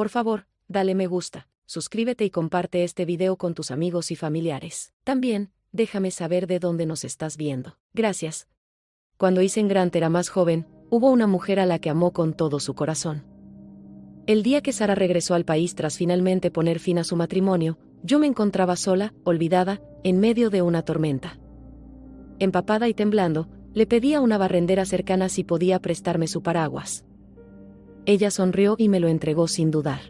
Por favor, dale me gusta, suscríbete y comparte este video con tus amigos y familiares. También, déjame saber de dónde nos estás viendo. Gracias. Cuando Ethan Grant era más joven, hubo una mujer a la que amó con todo su corazón. El día que Sarah regresó al país tras finalmente poner fin a su matrimonio, yo me encontraba sola, olvidada, en medio de una tormenta. Empapada y temblando, le pedí a una barrendera cercana si podía prestarme su paraguas. Ella sonrió y me lo entregó sin dudar.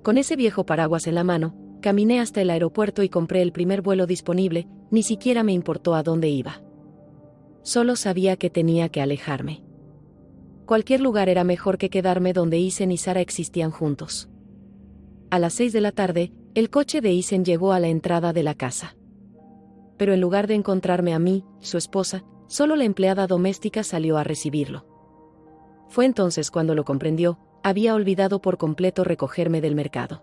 Con ese viejo paraguas en la mano, caminé hasta el aeropuerto y compré el primer vuelo disponible, ni siquiera me importó a dónde iba. Solo sabía que tenía que alejarme. Cualquier lugar era mejor que quedarme donde Ethan y Sarah existían juntos. A las 6 de la tarde, el coche de Ethan llegó a la entrada de la casa. Pero en lugar de encontrarme a mí, su esposa, solo la empleada doméstica salió a recibirlo. Fue entonces cuando lo comprendió, había olvidado por completo recogerme del mercado.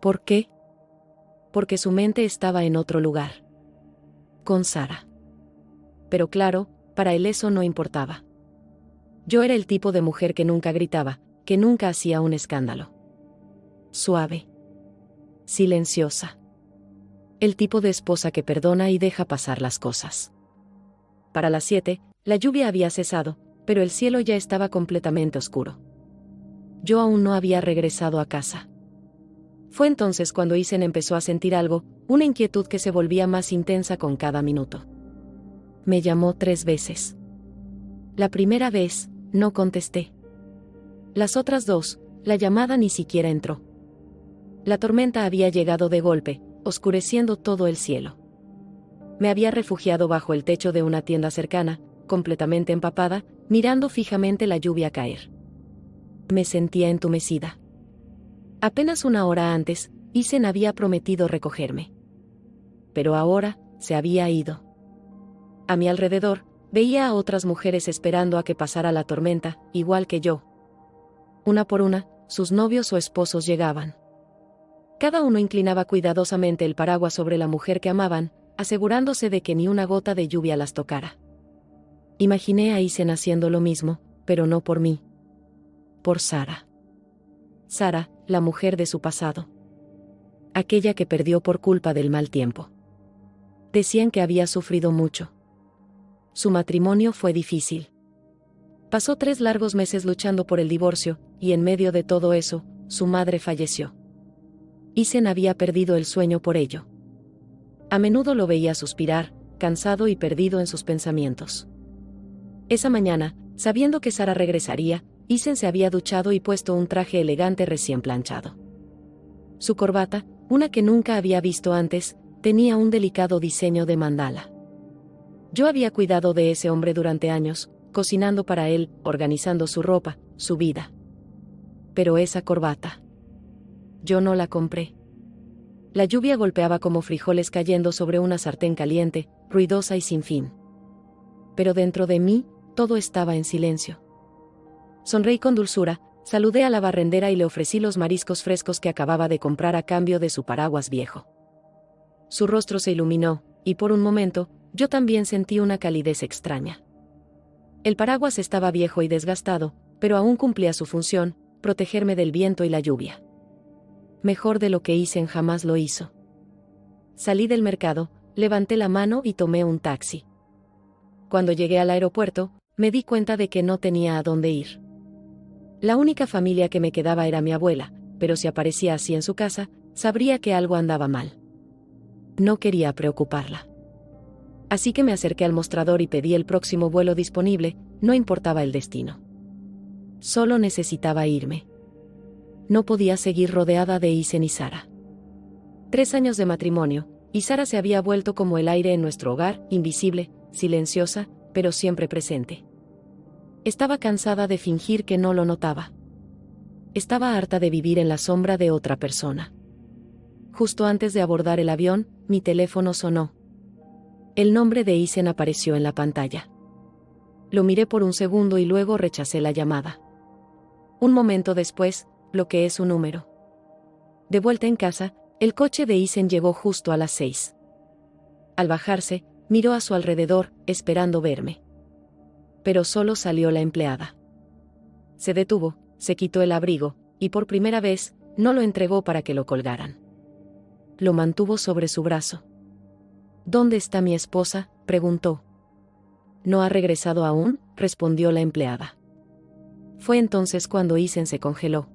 ¿Por qué? Porque su mente estaba en otro lugar. Con Sarah. Pero claro, para él eso no importaba. Yo era el tipo de mujer que nunca gritaba, que nunca hacía un escándalo. Suave. Silenciosa. El tipo de esposa que perdona y deja pasar las cosas. Para las 7, la lluvia había cesado, pero el cielo ya estaba completamente oscuro. Yo aún no había regresado a casa. Fue entonces cuando Ethan empezó a sentir algo, una inquietud que se volvía más intensa con cada minuto. Me llamó 3 veces. La primera vez, no contesté. Las otras 2, la llamada ni siquiera entró. La tormenta había llegado de golpe, oscureciendo todo el cielo. Me había refugiado bajo el techo de una tienda cercana, completamente empapada, mirando fijamente la lluvia caer. Me sentía entumecida. Apenas una hora antes, Ethan había prometido recogerme. Pero ahora, se había ido. A mi alrededor, veía a otras mujeres esperando a que pasara la tormenta, igual que yo. Una por una, sus novios o esposos llegaban. Cada uno inclinaba cuidadosamente el paraguas sobre la mujer que amaban, asegurándose de que ni una gota de lluvia las tocara. Imaginé a Ethan haciendo lo mismo, pero no por mí. Por Sarah. Sarah, la mujer de su pasado. Aquella que perdió por culpa del mal tiempo. Decían que había sufrido mucho. Su matrimonio fue difícil. Pasó 3 largos meses luchando por el divorcio, y en medio de todo eso, su madre falleció. Ethan había perdido el sueño por ello. A menudo lo veía suspirar, cansado y perdido en sus pensamientos. Esa mañana, sabiendo que Sarah regresaría, Ethan se había duchado y puesto un traje elegante recién planchado. Su corbata, una que nunca había visto antes, tenía un delicado diseño de mandala. Yo había cuidado de ese hombre durante años, cocinando para él, organizando su ropa, su vida. Pero esa corbata. Yo no la compré. La lluvia golpeaba como frijoles cayendo sobre una sartén caliente, ruidosa y sin fin. Pero dentro de mí, todo estaba en silencio. Sonreí con dulzura, saludé a la barrendera y le ofrecí los mariscos frescos que acababa de comprar a cambio de su paraguas viejo. Su rostro se iluminó, y por un momento, yo también sentí una calidez extraña. El paraguas estaba viejo y desgastado, pero aún cumplía su función, protegerme del viento y la lluvia. Mejor de lo que Ethan jamás lo hizo. Salí del mercado, levanté la mano y tomé un taxi. Cuando llegué al aeropuerto, me di cuenta de que no tenía a dónde ir. La única familia que me quedaba era mi abuela, pero si aparecía así en su casa, sabría que algo andaba mal. No quería preocuparla. Así que me acerqué al mostrador y pedí el próximo vuelo disponible, no importaba el destino. Solo necesitaba irme. No podía seguir rodeada de Ethan y Sarah. 3 años de matrimonio, y Sarah se había vuelto como el aire en nuestro hogar, invisible, silenciosa, pero siempre presente. Estaba cansada de fingir que no lo notaba. Estaba harta de vivir en la sombra de otra persona. Justo antes de abordar el avión, mi teléfono sonó. El nombre de Ethan apareció en la pantalla. Lo miré por un segundo y luego rechacé la llamada. Un momento después, bloqueé su número. De vuelta en casa, el coche de Ethan llegó justo a las 6. Al bajarse, miró a su alrededor, esperando verme. Pero solo salió la empleada. Se detuvo, se quitó el abrigo, y por primera vez, no lo entregó para que lo colgaran. Lo mantuvo sobre su brazo. ¿Dónde está mi esposa?, preguntó. ¿No ha regresado aún?, respondió la empleada. Fue entonces cuando Isen se congeló.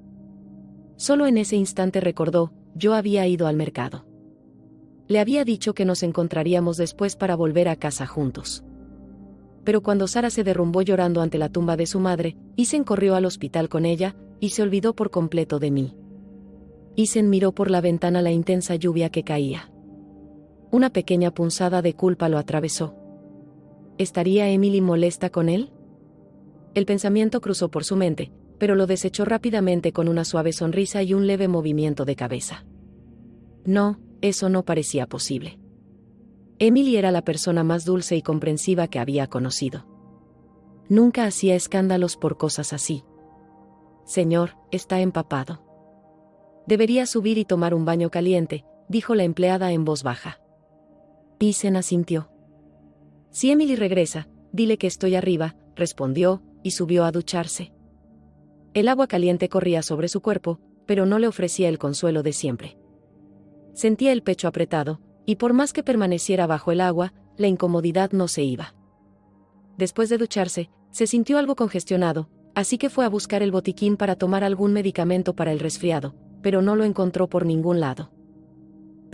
Solo en ese instante recordó, yo había ido al mercado. Le había dicho que nos encontraríamos después para volver a casa juntos. Pero cuando Sara se derrumbó llorando ante la tumba de su madre, Isen corrió al hospital con ella, y se olvidó por completo de mí. Isen miró por la ventana la intensa lluvia que caía. Una pequeña punzada de culpa lo atravesó. ¿Estaría Emily molesta con él? El pensamiento cruzó por su mente, pero lo desechó rápidamente con una suave sonrisa y un leve movimiento de cabeza. No, eso no parecía posible. Emily era la persona más dulce y comprensiva que había conocido. Nunca hacía escándalos por cosas así. Señor, está empapado. Debería subir y tomar un baño caliente, dijo la empleada en voz baja. Isen asintió. Si Emily regresa, dile que estoy arriba, respondió, y subió a ducharse. El agua caliente corría sobre su cuerpo, pero no le ofrecía el consuelo de siempre. Sentía el pecho apretado, y por más que permaneciera bajo el agua, la incomodidad no se iba. Después de ducharse, se sintió algo congestionado, así que fue a buscar el botiquín para tomar algún medicamento para el resfriado, pero no lo encontró por ningún lado.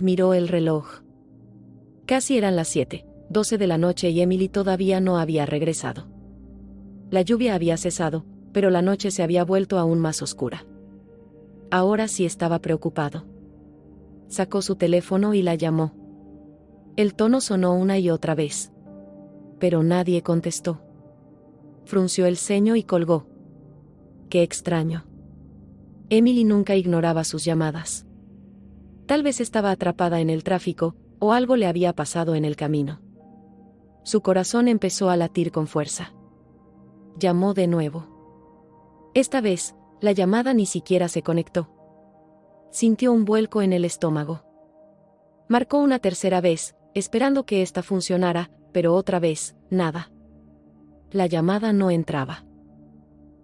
Miró el reloj. Casi eran las 7:12 de la noche y Emily todavía no había regresado. La lluvia había cesado, pero la noche se había vuelto aún más oscura. Ahora sí estaba preocupado. Sacó su teléfono y la llamó. El tono sonó una y otra vez. Pero nadie contestó. Frunció el ceño y colgó. Qué extraño. Emily nunca ignoraba sus llamadas. Tal vez estaba atrapada en el tráfico, o algo le había pasado en el camino. Su corazón empezó a latir con fuerza. Llamó de nuevo. Esta vez, la llamada ni siquiera se conectó. Sintió un vuelco en el estómago. Marcó una tercera vez, esperando que ésta funcionara, pero otra vez, nada. La llamada no entraba.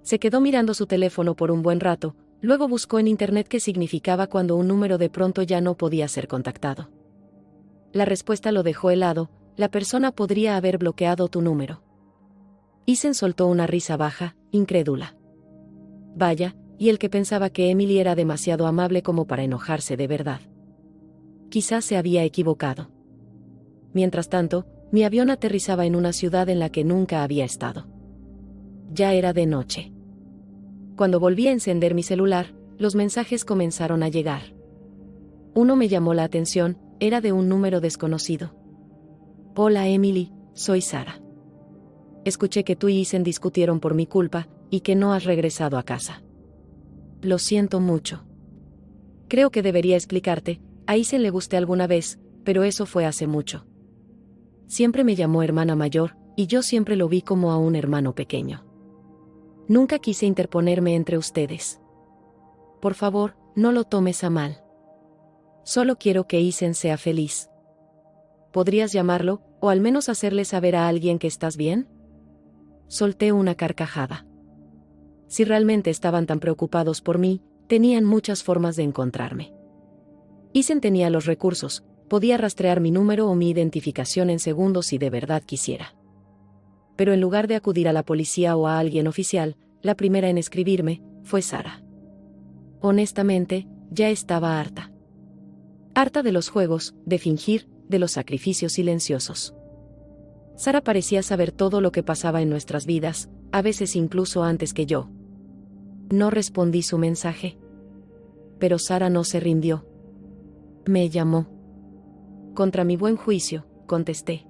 Se quedó mirando su teléfono por un buen rato, luego buscó en internet qué significaba cuando un número de pronto ya no podía ser contactado. La respuesta lo dejó helado, la persona podría haber bloqueado tu número. Isen soltó una risa baja, incrédula. Vaya, y el que pensaba que Emily era demasiado amable como para enojarse de verdad. Quizás se había equivocado. Mientras tanto, mi avión aterrizaba en una ciudad en la que nunca había estado. Ya era de noche. Cuando volví a encender mi celular, los mensajes comenzaron a llegar. Uno me llamó la atención, era de un número desconocido. Hola Emily, soy Sara. Escuché que tú y Isen discutieron por mi culpa, y que no has regresado a casa. Lo siento mucho. Creo que debería explicarte, a Isen le gusté alguna vez, pero eso fue hace mucho. Siempre me llamó hermana mayor, y yo siempre lo vi como a un hermano pequeño. Nunca quise interponerme entre ustedes. Por favor, no lo tomes a mal. Solo quiero que Isen sea feliz. ¿Podrías llamarlo, o al menos hacerle saber a alguien que estás bien? Solté una carcajada. Si realmente estaban tan preocupados por mí, tenían muchas formas de encontrarme. Isen tenía los recursos, podía rastrear mi número o mi identificación en segundos si de verdad quisiera. Pero en lugar de acudir a la policía o a alguien oficial, la primera en escribirme fue Sara. Honestamente, ya estaba harta. Harta de los juegos, de fingir, de los sacrificios silenciosos. Sara parecía saber todo lo que pasaba en nuestras vidas, a veces incluso antes que yo. No respondí su mensaje. Pero Sara no se rindió. Me llamó. Contra mi buen juicio, contesté.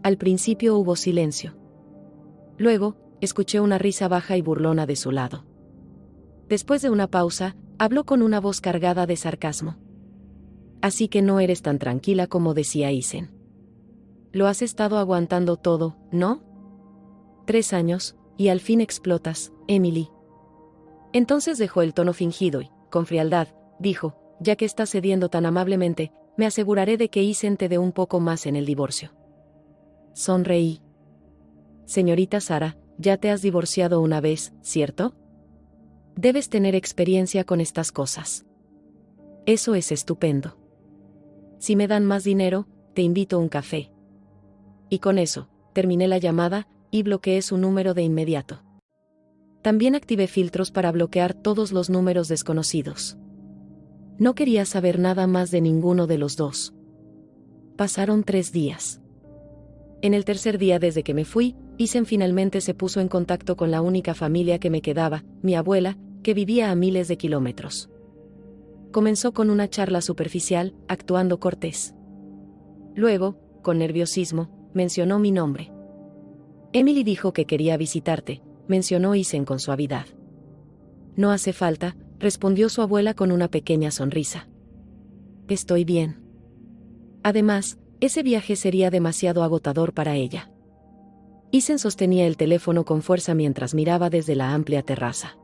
Al principio hubo silencio. Luego, escuché una risa baja y burlona de su lado. Después de una pausa, habló con una voz cargada de sarcasmo. Así que no eres tan tranquila como decía Isen. Lo has estado aguantando todo, ¿no? 3 años, y al fin explotas, Emily. Entonces dejó el tono fingido y, con frialdad, dijo, ya que estás cediendo tan amablemente, me aseguraré de que Isen te dé un poco más en el divorcio. Sonreí. Señorita Sara, ya te has divorciado una vez, ¿cierto? Debes tener experiencia con estas cosas. Eso es estupendo. Si me dan más dinero, te invito a un café. Y con eso, terminé la llamada, y bloqueé su número de inmediato. También activé filtros para bloquear todos los números desconocidos. No quería saber nada más de ninguno de los dos. Pasaron 3 días. En el tercer día desde que me fui, Isen finalmente se puso en contacto con la única familia que me quedaba, mi abuela, que vivía a miles de kilómetros. Comenzó con una charla superficial, actuando cortés. Luego, con nerviosismo, mencionó mi nombre. Emily dijo que quería visitarte, mencionó Isen con suavidad. No hace falta, respondió su abuela con una pequeña sonrisa. Estoy bien. Además, ese viaje sería demasiado agotador para ella. Isen sostenía el teléfono con fuerza mientras miraba desde la amplia terraza.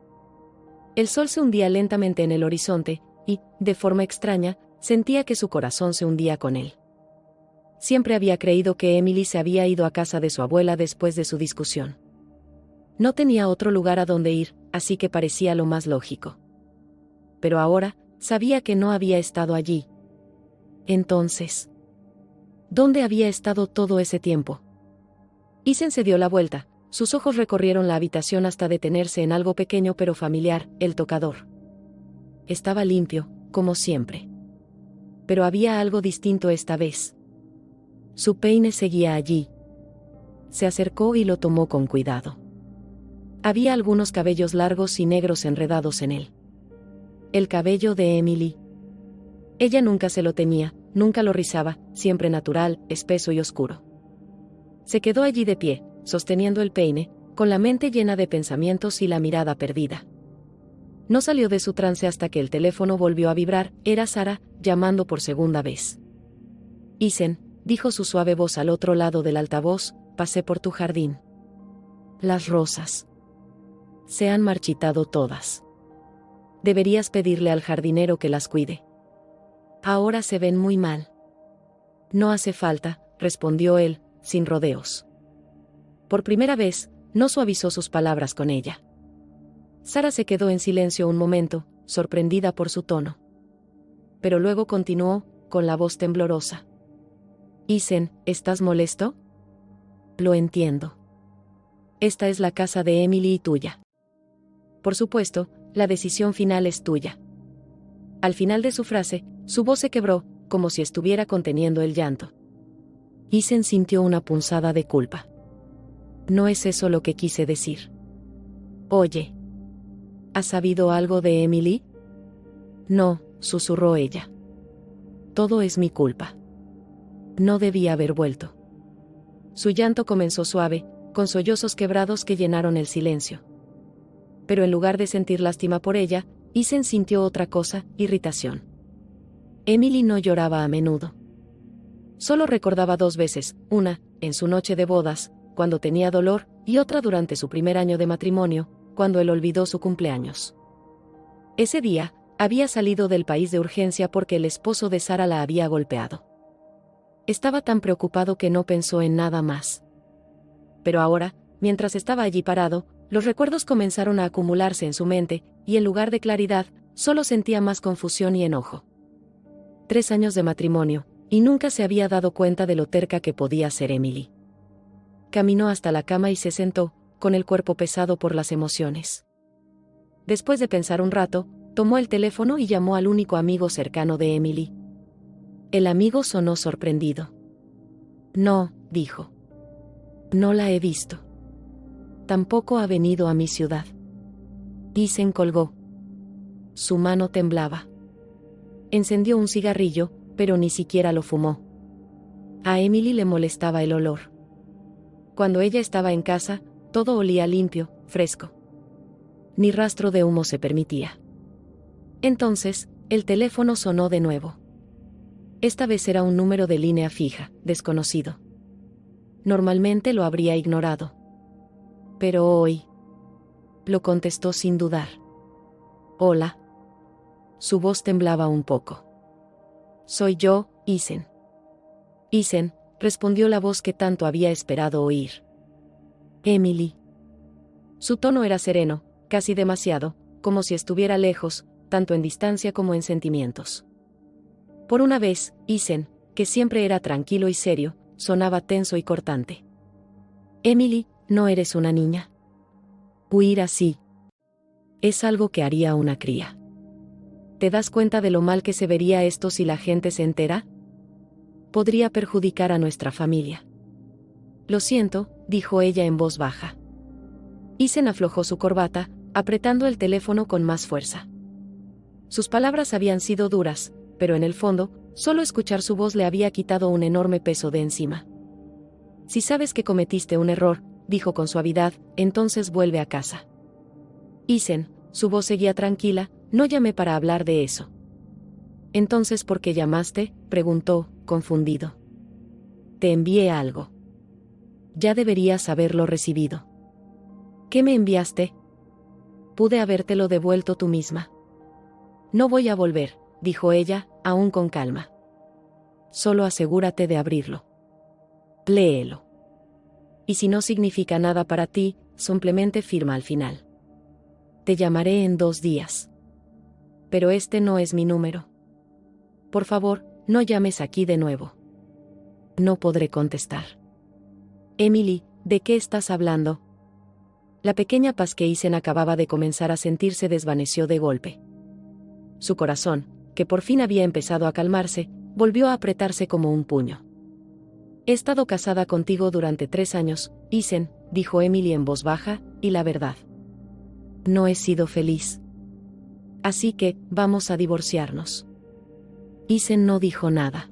El sol se hundía lentamente en el horizonte, y, de forma extraña, sentía que su corazón se hundía con él. Siempre había creído que Emily se había ido a casa de su abuela después de su discusión. No tenía otro lugar a donde ir, así que parecía lo más lógico. Pero ahora, sabía que no había estado allí. Entonces, ¿dónde había estado todo ese tiempo? Isen se dio la vuelta, sus ojos recorrieron la habitación hasta detenerse en algo pequeño pero familiar, el tocador. Estaba limpio, como siempre. Pero había algo distinto esta vez. Su peine seguía allí. Se acercó y lo tomó con cuidado. Había algunos cabellos largos y negros enredados en él. El cabello de Emily. Ella nunca se lo teñía, nunca lo rizaba, siempre natural, espeso y oscuro. Se quedó allí de pie, sosteniendo el peine, con la mente llena de pensamientos y la mirada perdida. No salió de su trance hasta que el teléfono volvió a vibrar, era Sara, llamando por segunda vez. Isen, dijo su suave voz al otro lado del altavoz, pasé por tu jardín. Las rosas. Se han marchitado todas. Deberías pedirle al jardinero que las cuide. Ahora se ven muy mal. No hace falta, respondió él, sin rodeos. Por primera vez, no suavizó sus palabras con ella. Sara se quedó en silencio un momento, sorprendida por su tono. Pero luego continuó, con la voz temblorosa. Isen, ¿estás molesto? Lo entiendo. Esta es la casa de Emily y tuya. Por supuesto, la decisión final es tuya. Al final de su frase, su voz se quebró, como si estuviera conteniendo el llanto. Isen sintió una punzada de culpa. No es eso lo que quise decir. Oye. ¿Has sabido algo de Emily? No, susurró ella. Todo es mi culpa. No debía haber vuelto. Su llanto comenzó suave, con sollozos quebrados que llenaron el silencio. Pero en lugar de sentir lástima por ella, Isen sintió otra cosa, irritación. Emily no lloraba a menudo. Solo recordaba 2 veces, una, en su noche de bodas, cuando tenía dolor, y otra durante su primer año de matrimonio, cuando él olvidó su cumpleaños. Ese día, había salido del país de urgencia porque el esposo de Sara la había golpeado. Estaba tan preocupado que no pensó en nada más. Pero ahora, mientras estaba allí parado, los recuerdos comenzaron a acumularse en su mente, y en lugar de claridad, solo sentía más confusión y enojo. 3 años de matrimonio, y nunca se había dado cuenta de lo terca que podía ser Emily. Caminó hasta la cama y se sentó, con el cuerpo pesado por las emociones. Después de pensar un rato, tomó el teléfono y llamó al único amigo cercano de Emily. El amigo sonó sorprendido. No, dijo. No la he visto. Tampoco ha venido a mi ciudad. Isen colgó. Su mano temblaba. Encendió un cigarrillo, pero ni siquiera lo fumó. A Emily le molestaba el olor. Cuando ella estaba en casa, todo olía limpio, fresco. Ni rastro de humo se permitía. Entonces, el teléfono sonó de nuevo. Esta vez era un número de línea fija, desconocido. Normalmente lo habría ignorado. Pero hoy... Lo contestó sin dudar. Hola. Su voz temblaba un poco. Soy yo, Isen. Isen, respondió la voz que tanto había esperado oír. Emily. Su tono era sereno, casi demasiado, como si estuviera lejos, tanto en distancia como en sentimientos. Por una vez, Isen, que siempre era tranquilo y serio, sonaba tenso y cortante. Emily, no eres una niña. Huir así es algo que haría una cría. ¿Te das cuenta de lo mal que se vería esto si la gente se entera? Podría perjudicar a nuestra familia. Lo siento, dijo ella en voz baja. Isen aflojó su corbata, apretando el teléfono con más fuerza. Sus palabras habían sido duras, pero en el fondo, solo escuchar su voz le había quitado un enorme peso de encima. Si sabes que cometiste un error, dijo con suavidad, entonces vuelve a casa. Isen, su voz seguía tranquila, no llamé para hablar de eso. Entonces, ¿por qué llamaste?, preguntó, confundido. Te envié algo. Ya deberías haberlo recibido. ¿Qué me enviaste? Pude habértelo devuelto tú misma. No voy a volver, dijo ella, aún con calma. Solo asegúrate de abrirlo. Léelo. Y si no significa nada para ti, simplemente firma al final. Te llamaré en 2 días. Pero este no es mi número. Por favor, no llames aquí de nuevo. No podré contestar. Emily, ¿de qué estás hablando? La pequeña paz que Isen acababa de comenzar a sentir se desvaneció de golpe. Su corazón, que por fin había empezado a calmarse, volvió a apretarse como un puño. He estado casada contigo durante 3 años, Isen, dijo Emily en voz baja, y la verdad. No he sido feliz. Así que, vamos a divorciarnos. Isen no dijo nada.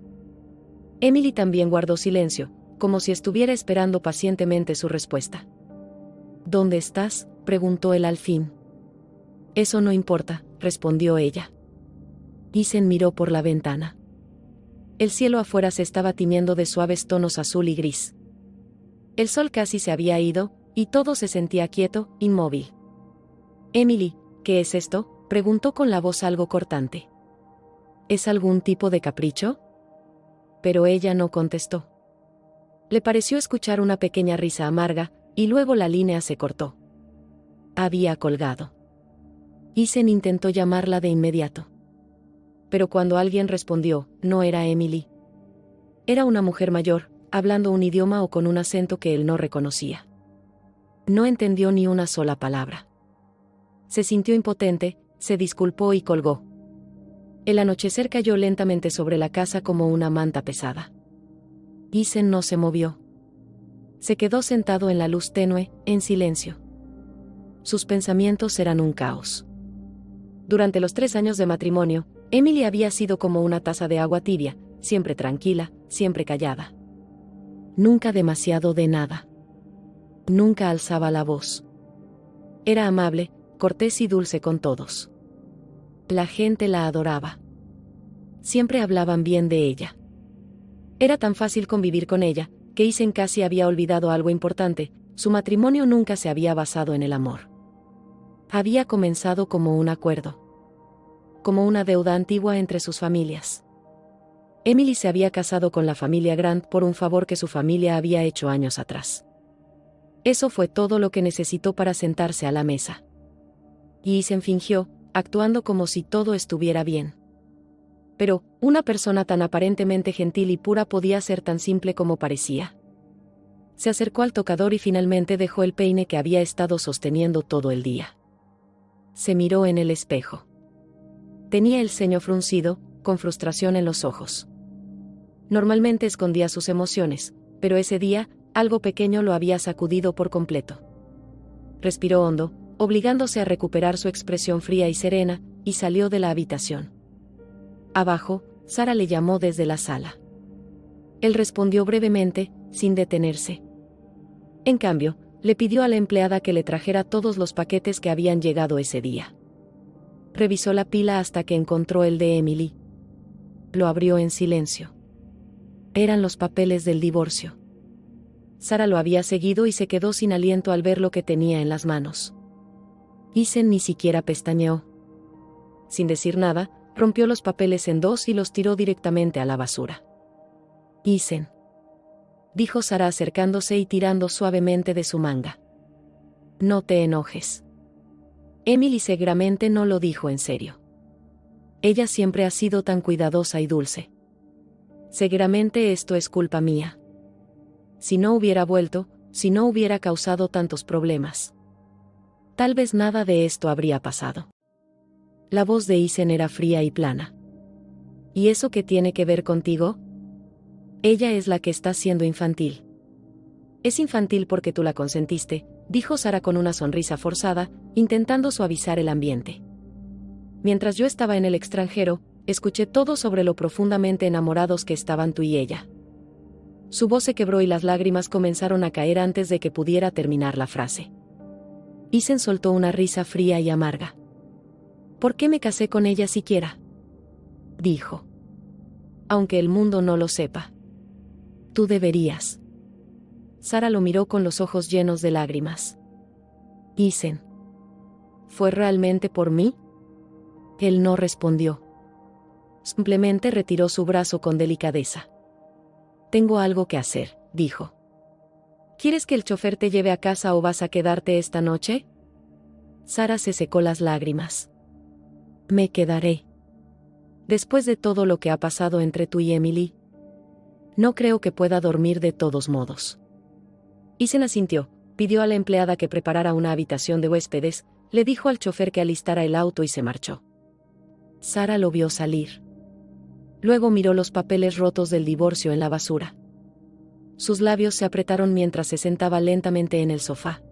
Emily también guardó silencio, como si estuviera esperando pacientemente su respuesta. ¿Dónde estás?, preguntó él al fin. Eso no importa, respondió ella. Isen miró por la ventana. El cielo afuera se estaba tiñendo de suaves tonos azul y gris. El sol casi se había ido, y todo se sentía quieto, inmóvil. Emily, ¿qué es esto?, preguntó con la voz algo cortante. ¿Es algún tipo de capricho? Pero ella no contestó. Le pareció escuchar una pequeña risa amarga, y luego la línea se cortó. Había colgado. Isen intentó llamarla de inmediato. Pero cuando alguien respondió, no era Emily. Era una mujer mayor, hablando un idioma o con un acento que él no reconocía. No entendió ni una sola palabra. Se sintió impotente, se disculpó y colgó. El anochecer cayó lentamente sobre la casa como una manta pesada. Isen no se movió. Se quedó sentado en la luz tenue, en silencio. Sus pensamientos eran un caos. Durante los 3 años de matrimonio, Emily había sido como una taza de agua tibia, siempre tranquila, siempre callada. Nunca demasiado de nada. Nunca alzaba la voz. Era amable, cortés y dulce con todos. La gente la adoraba. Siempre hablaban bien de ella. Era tan fácil convivir con ella, que Isen casi había olvidado algo importante: su matrimonio nunca se había basado en el amor. Había comenzado como un acuerdo. Como una deuda antigua entre sus familias. Emily se había casado con la familia Grant por un favor que su familia había hecho años atrás. Eso fue todo lo que necesitó para sentarse a la mesa. Y Isen fingió, actuando como si todo estuviera bien. Pero, una persona tan aparentemente gentil y pura podía ser tan simple como parecía. Se acercó al tocador y finalmente dejó el peine que había estado sosteniendo todo el día. Se miró en el espejo. Tenía el ceño fruncido, con frustración en los ojos. Normalmente escondía sus emociones, pero ese día, algo pequeño lo había sacudido por completo. Respiró hondo, obligándose a recuperar su expresión fría y serena, y salió de la habitación. Abajo, Sara le llamó desde la sala. Él respondió brevemente, sin detenerse. En cambio, le pidió a la empleada que le trajera todos los paquetes que habían llegado ese día. Revisó la pila hasta que encontró el de Emily. Lo abrió en silencio. Eran los papeles del divorcio. Sara lo había seguido y se quedó sin aliento al ver lo que tenía en las manos. Isen ni siquiera pestañeó. Sin decir nada, rompió los papeles en 2 y los tiró directamente a la basura. Isen, dijo Sara acercándose y tirando suavemente de su manga. No te enojes. Emily seguramente no lo dijo en serio. Ella siempre ha sido tan cuidadosa y dulce. Seguramente esto es culpa mía. Si no hubiera vuelto, si no hubiera causado tantos problemas, tal vez nada de esto habría pasado. La voz de Isen era fría y plana. ¿Y eso qué tiene que ver contigo? Ella es la que está siendo infantil. Es infantil porque tú la consentiste, dijo Sara con una sonrisa forzada, intentando suavizar el ambiente. Mientras yo estaba en el extranjero, escuché todo sobre lo profundamente enamorados que estaban tú y ella. Su voz se quebró y las lágrimas comenzaron a caer antes de que pudiera terminar la frase. Isen soltó una risa fría y amarga. ¿Por qué me casé con ella siquiera?, dijo. Aunque el mundo no lo sepa. Tú deberías. Sara lo miró con los ojos llenos de lágrimas. Isen. ¿Fue realmente por mí? Él no respondió. Simplemente retiró su brazo con delicadeza. Tengo algo que hacer, dijo. ¿Quieres que el chofer te lleve a casa o vas a quedarte esta noche? Sara se secó las lágrimas. Me quedaré. Después de todo lo que ha pasado entre tú y Emily, no creo que pueda dormir de todos modos. Isen asintió, pidió a la empleada que preparara una habitación de huéspedes, le dijo al chofer que alistara el auto y se marchó. Sara lo vio salir. Luego miró los papeles rotos del divorcio en la basura. Sus labios se apretaron mientras se sentaba lentamente en el sofá.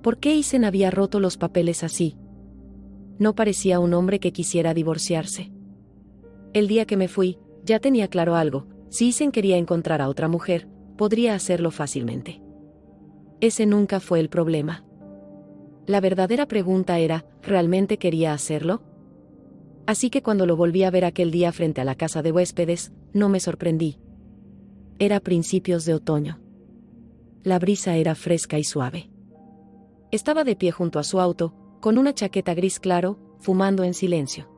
¿Por qué Isen había roto los papeles así? No parecía un hombre que quisiera divorciarse. El día que me fui, ya tenía claro algo: si Isen quería encontrar a otra mujer, podría hacerlo fácilmente. Ese nunca fue el problema. La verdadera pregunta era, ¿realmente quería hacerlo? Así que cuando lo volví a ver aquel día frente a la casa de huéspedes, no me sorprendí. Era principios de otoño. La brisa era fresca y suave. Estaba de pie junto a su auto, con una chaqueta gris claro, fumando en silencio.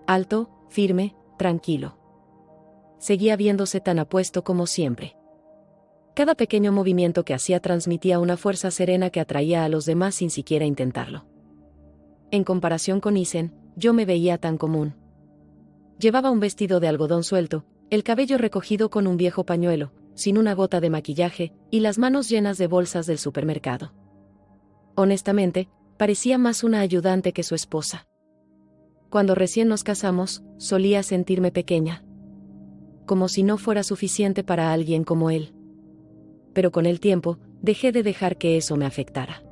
Alto, firme, tranquilo. Seguía viéndose tan apuesto como siempre. Cada pequeño movimiento que hacía transmitía una fuerza serena que atraía a los demás sin siquiera intentarlo. En comparación con Isen, yo me veía tan común. Llevaba un vestido de algodón suelto, el cabello recogido con un viejo pañuelo, sin una gota de maquillaje, y las manos llenas de bolsas del supermercado. Honestamente, parecía más una ayudante que su esposa. Cuando recién nos casamos, solía sentirme pequeña. Como si no fuera suficiente para alguien como él. Pero con el tiempo, dejé de dejar que eso me afectara.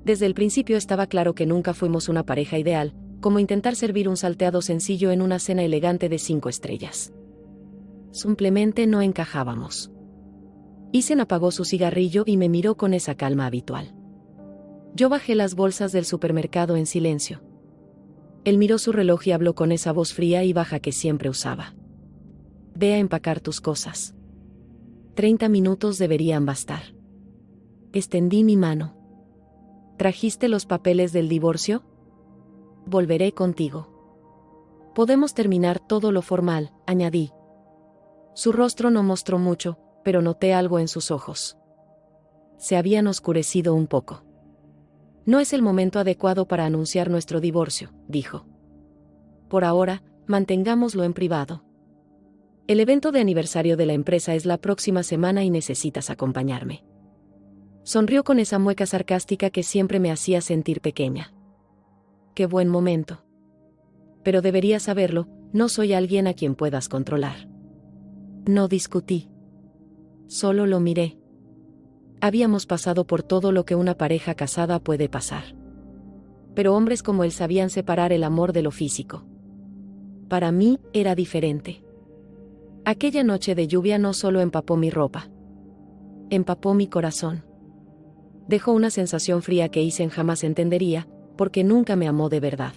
Desde el principio estaba claro que nunca fuimos una pareja ideal, como intentar servir un salteado sencillo en una cena elegante de 5 estrellas. Simplemente no encajábamos. Isen apagó su cigarrillo y me miró con esa calma habitual. Yo bajé las bolsas del supermercado en silencio. Él miró su reloj y habló con esa voz fría y baja que siempre usaba. Ve a empacar tus cosas. 30 minutos deberían bastar. Extendí mi mano. ¿Trajiste los papeles del divorcio? Volveré contigo. Podemos terminar todo lo formal, añadí. Su rostro no mostró mucho, pero noté algo en sus ojos. Se habían oscurecido un poco. No es el momento adecuado para anunciar nuestro divorcio, dijo. Por ahora, mantengámoslo en privado. El evento de aniversario de la empresa es la próxima semana y necesitas acompañarme. Sonrió con esa mueca sarcástica que siempre me hacía sentir pequeña. Qué buen momento. Pero deberías saberlo, no soy alguien a quien puedas controlar. No discutí. Solo lo miré. Habíamos pasado por todo lo que una pareja casada puede pasar. Pero hombres como él sabían separar el amor de lo físico. Para mí, era diferente. Aquella noche de lluvia no solo empapó mi ropa. Empapó mi corazón. Dejó una sensación fría que Isen jamás entendería, porque nunca me amó de verdad.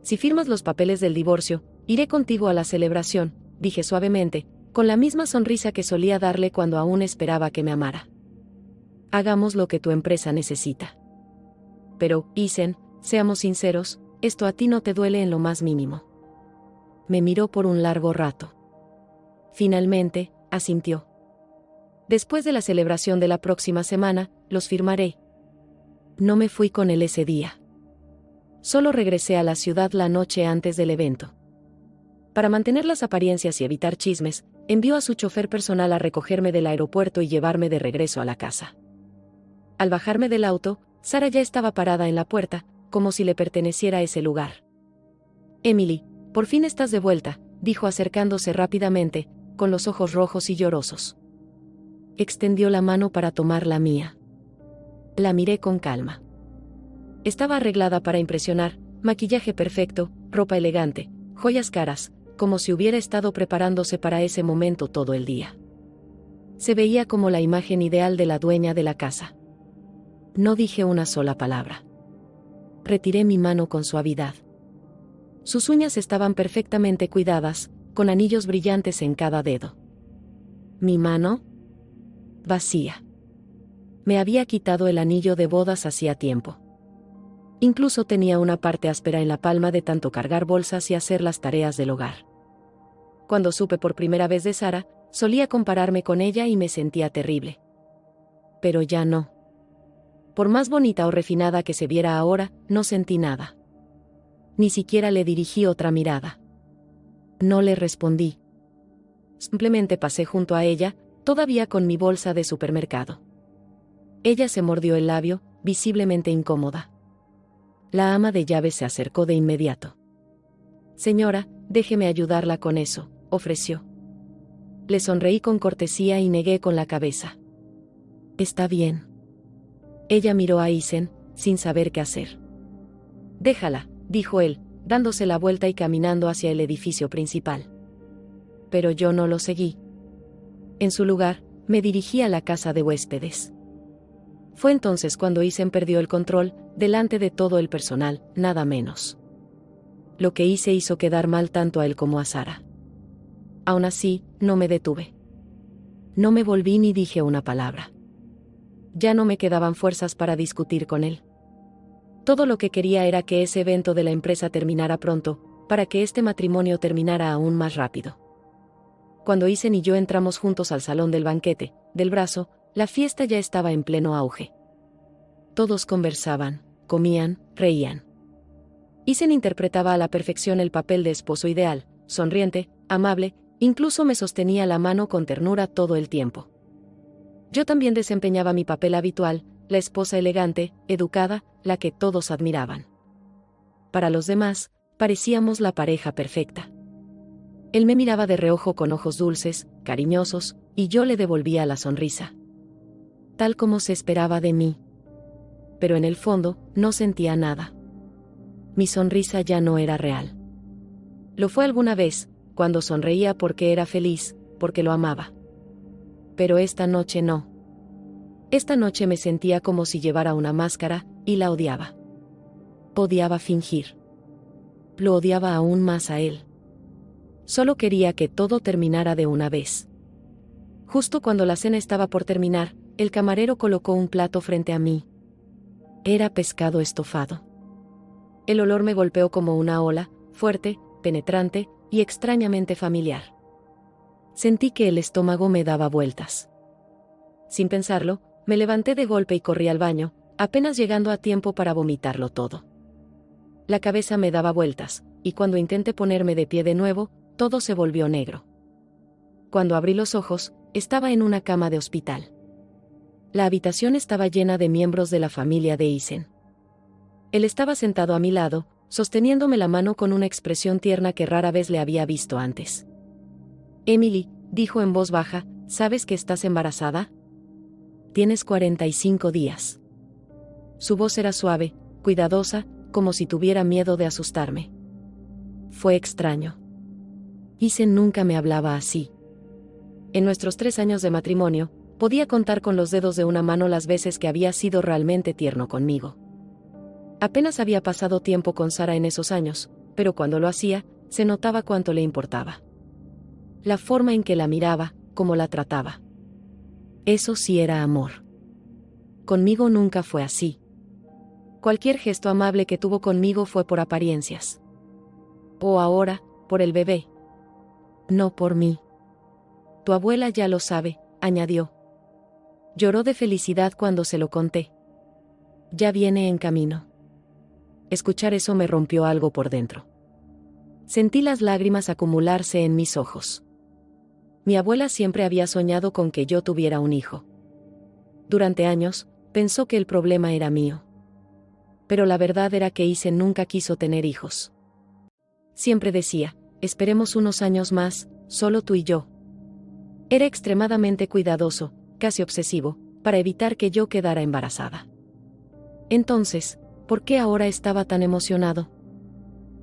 Si firmas los papeles del divorcio, iré contigo a la celebración, dije suavemente, con la misma sonrisa que solía darle cuando aún esperaba que me amara. Hagamos lo que tu empresa necesita. Pero, Isen, seamos sinceros, esto a ti no te duele en lo más mínimo. Me miró por un largo rato. Finalmente, asintió. Después de la celebración de la próxima semana, los firmaré. No me fui con él ese día. Solo regresé a la ciudad la noche antes del evento. Para mantener las apariencias y evitar chismes, envió a su chofer personal a recogerme del aeropuerto y llevarme de regreso a la casa. Al bajarme del auto, Sara ya estaba parada en la puerta, como si le perteneciera ese lugar. Emily, por fin estás de vuelta, dijo acercándose rápidamente, con los ojos rojos y llorosos. Extendió la mano para tomar la mía. La miré con calma. Estaba arreglada para impresionar, maquillaje perfecto, ropa elegante, joyas caras, como si hubiera estado preparándose para ese momento todo el día. Se veía como la imagen ideal de la dueña de la casa. No dije una sola palabra. Retiré mi mano con suavidad. Sus uñas estaban perfectamente cuidadas, con anillos brillantes en cada dedo. Mi mano, vacía. Me había quitado el anillo de bodas hacía tiempo. Incluso tenía una parte áspera en la palma de tanto cargar bolsas y hacer las tareas del hogar. Cuando supe por primera vez de Sara, solía compararme con ella y me sentía terrible. Pero ya no. Por más bonita o refinada que se viera ahora, no sentí nada. Ni siquiera le dirigí otra mirada. No le respondí. Simplemente pasé junto a ella, todavía con mi bolsa de supermercado. Ella se mordió el labio, visiblemente incómoda. La ama de llaves se acercó de inmediato. Señora, déjeme ayudarla con eso, ofreció. Le sonreí con cortesía y negué con la cabeza. Está bien. Ella miró a Isen, sin saber qué hacer. Déjala, dijo él, dándose la vuelta y caminando hacia el edificio principal. Pero yo no lo seguí. En su lugar, me dirigí a la casa de huéspedes. Fue entonces cuando Isen perdió el control, delante de todo el personal, nada menos. Lo que hizo quedar mal tanto a él como a Sara. Aún así, no me detuve. No me volví ni dije una palabra. Ya no me quedaban fuerzas para discutir con él. Todo lo que quería era que ese evento de la empresa terminara pronto, para que este matrimonio terminara aún más rápido. Cuando Isen y yo entramos juntos al salón del banquete, del brazo, la fiesta ya estaba en pleno auge. Todos conversaban, comían, reían. Isen interpretaba a la perfección el papel de esposo ideal, sonriente, amable, incluso me sostenía la mano con ternura todo el tiempo. Yo también desempeñaba mi papel habitual, la esposa elegante, educada, la que todos admiraban. Para los demás, parecíamos la pareja perfecta. Él me miraba de reojo con ojos dulces, cariñosos, y yo le devolvía la sonrisa. Tal como se esperaba de mí. Pero en el fondo, no sentía nada. Mi sonrisa ya no era real. Lo fue alguna vez, cuando sonreía porque era feliz, porque lo amaba. Pero esta noche no. Esta noche me sentía como si llevara una máscara, y la odiaba. Odiaba fingir. Lo odiaba aún más a él. Solo quería que todo terminara de una vez. Justo cuando la cena estaba por terminar, el camarero colocó un plato frente a mí. Era pescado estofado. El olor me golpeó como una ola, fuerte, penetrante, y extrañamente familiar. Sentí que el estómago me daba vueltas. Sin pensarlo, me levanté de golpe y corrí al baño, apenas llegando a tiempo para vomitarlo todo. La cabeza me daba vueltas, y cuando intenté ponerme de pie de nuevo, todo se volvió negro. Cuando abrí los ojos, estaba en una cama de hospital. La habitación estaba llena de miembros de la familia de Isen. Él estaba sentado a mi lado, sosteniéndome la mano con una expresión tierna que rara vez le había visto antes. Emily, dijo en voz baja, ¿sabes que estás embarazada? Tienes 45 días. Su voz era suave, cuidadosa, como si tuviera miedo de asustarme. Fue extraño. Isen nunca me hablaba así. En nuestros 3 años de matrimonio, podía contar con los dedos de una mano las veces que había sido realmente tierno conmigo. Apenas había pasado tiempo con Sara en esos años, pero cuando lo hacía, se notaba cuánto le importaba. La forma en que la miraba, cómo la trataba. Eso sí era amor. Conmigo nunca fue así. Cualquier gesto amable que tuvo conmigo fue por apariencias. O ahora, por el bebé. No por mí. Tu abuela ya lo sabe, añadió. Lloró de felicidad cuando se lo conté. Ya viene en camino. Escuchar eso me rompió algo por dentro. Sentí las lágrimas acumularse en mis ojos. Mi abuela siempre había soñado con que yo tuviera un hijo. Durante años, pensó que el problema era mío. Pero la verdad era que Isen nunca quiso tener hijos. Siempre decía, esperemos unos años más, solo tú y yo. Era extremadamente cuidadoso, casi obsesivo, para evitar que yo quedara embarazada. Entonces, ¿por qué ahora estaba tan emocionado?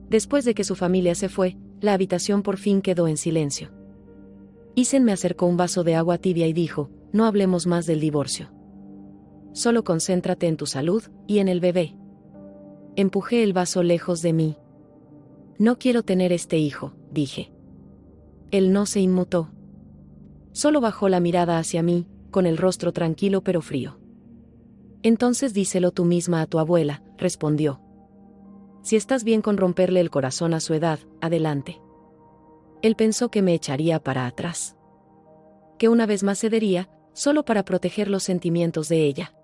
Después de que su familia se fue, la habitación por fin quedó en silencio. Isen me acercó un vaso de agua tibia y dijo, no hablemos más del divorcio. Solo concéntrate en tu salud y en el bebé. Empujé el vaso lejos de mí. No quiero tener este hijo, dije. Él no se inmutó. Solo bajó la mirada hacia mí, con el rostro tranquilo pero frío. Entonces díselo tú misma a tu abuela, respondió. Si estás bien con romperle el corazón a su edad, adelante. Él pensó que me echaría para atrás. Que una vez más cedería, solo para proteger los sentimientos de ella.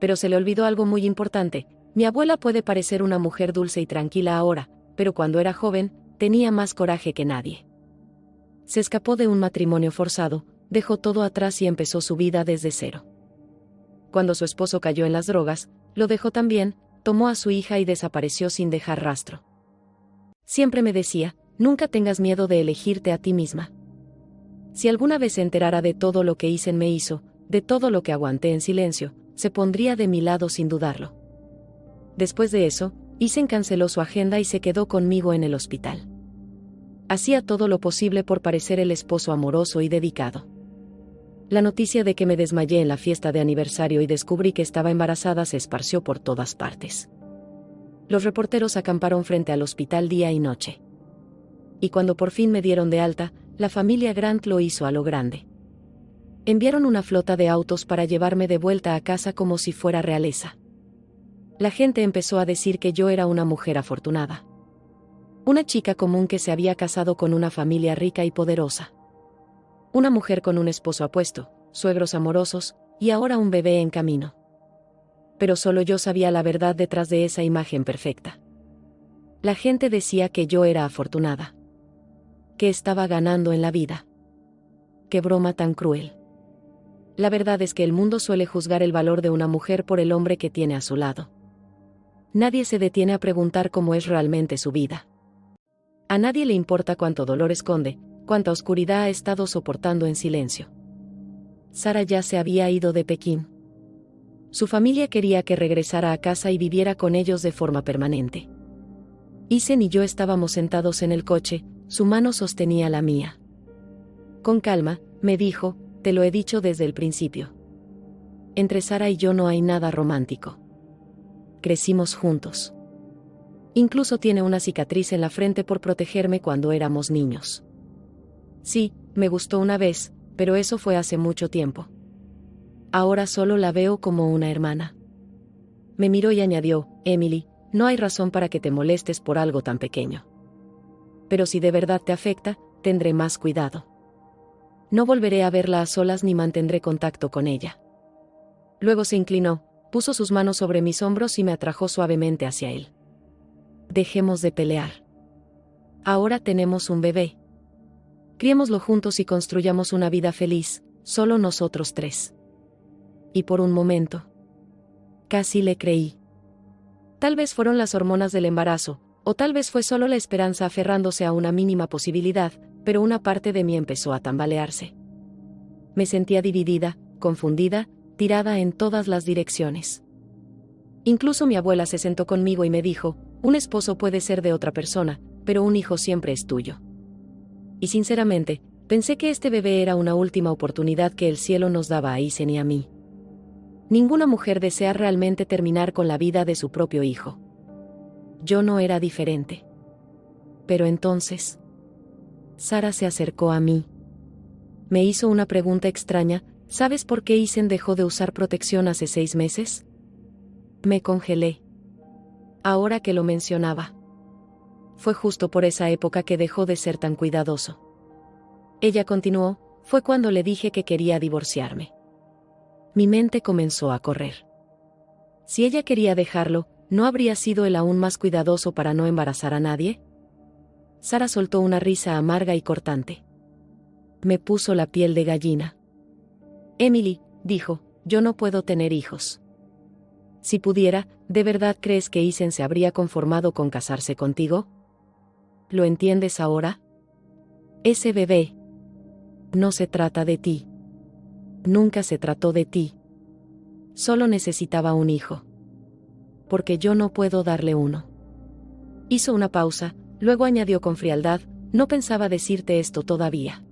Pero se le olvidó algo muy importante. Mi abuela puede parecer una mujer dulce y tranquila ahora, pero cuando era joven, tenía más coraje que nadie. Se escapó de un matrimonio forzado, dejó todo atrás y empezó su vida desde cero. Cuando su esposo cayó en las drogas, lo dejó también, tomó a su hija y desapareció sin dejar rastro. Siempre me decía, nunca tengas miedo de elegirte a ti misma. Si alguna vez se enterara de todo lo que Isen me hizo, de todo lo que aguanté en silencio, se pondría de mi lado sin dudarlo. Después de eso, Isen canceló su agenda y se quedó conmigo en el hospital. Hacía todo lo posible por parecer el esposo amoroso y dedicado. La noticia de que me desmayé en la fiesta de aniversario y descubrí que estaba embarazada se esparció por todas partes. Los reporteros acamparon frente al hospital día y noche. Y cuando por fin me dieron de alta, la familia Grant lo hizo a lo grande. Enviaron una flota de autos para llevarme de vuelta a casa como si fuera realeza. La gente empezó a decir que yo era una mujer afortunada. Una chica común que se había casado con una familia rica y poderosa. Una mujer con un esposo apuesto, suegros amorosos, y ahora un bebé en camino. Pero solo yo sabía la verdad detrás de esa imagen perfecta. La gente decía que yo era afortunada. Que estaba ganando en la vida. Qué broma tan cruel. La verdad es que el mundo suele juzgar el valor de una mujer por el hombre que tiene a su lado. Nadie se detiene a preguntar cómo es realmente su vida. A nadie le importa cuánto dolor esconde, cuánta oscuridad ha estado soportando en silencio. Sara ya se había ido de Pekín. Su familia quería que regresara a casa y viviera con ellos de forma permanente. Isen y yo estábamos sentados en el coche, su mano sostenía la mía. Con calma, me dijo, te lo he dicho desde el principio. Entre Sara y yo no hay nada romántico. Crecimos juntos. Incluso tiene una cicatriz en la frente por protegerme cuando éramos niños. Sí, me gustó una vez, pero eso fue hace mucho tiempo. Ahora solo la veo como una hermana. Me miró y añadió, Emily, no hay razón para que te molestes por algo tan pequeño. Pero si de verdad te afecta, tendré más cuidado. No volveré a verla a solas ni mantendré contacto con ella. Luego se inclinó, puso sus manos sobre mis hombros y me atrajo suavemente hacia él. Dejemos de pelear. Ahora tenemos un bebé. Criémoslo juntos y construyamos una vida feliz, solo nosotros tres. Y por un momento, casi le creí. Tal vez fueron las hormonas del embarazo, o tal vez fue solo la esperanza aferrándose a una mínima posibilidad, pero una parte de mí empezó a tambalearse. Me sentía dividida, confundida, tirada en todas las direcciones. Incluso mi abuela se sentó conmigo y me dijo, un esposo puede ser de otra persona, pero un hijo siempre es tuyo. Y sinceramente, pensé que este bebé era una última oportunidad que el cielo nos daba a Isen y a mí. Ninguna mujer desea realmente terminar con la vida de su propio hijo. Yo no era diferente. Pero entonces, Sara se acercó a mí. Me hizo una pregunta extraña, ¿sabes por qué Isen dejó de usar protección hace 6 meses? Me congelé. Ahora que lo mencionaba. Fue justo por esa época que dejó de ser tan cuidadoso. Ella continuó, fue cuando le dije que quería divorciarme. Mi mente comenzó a correr. Si ella quería dejarlo, ¿no habría sido él aún más cuidadoso para no embarazar a nadie? Sara soltó una risa amarga y cortante. Me puso la piel de gallina. Emily, dijo, yo no puedo tener hijos. Si pudiera, ¿de verdad crees que Ethan se habría conformado con casarse contigo? ¿Lo entiendes ahora? Ese bebé. No se trata de ti. Nunca se trató de ti. Solo necesitaba un hijo. Porque yo no puedo darle uno. Hizo una pausa, luego añadió con frialdad, no pensaba decirte esto todavía.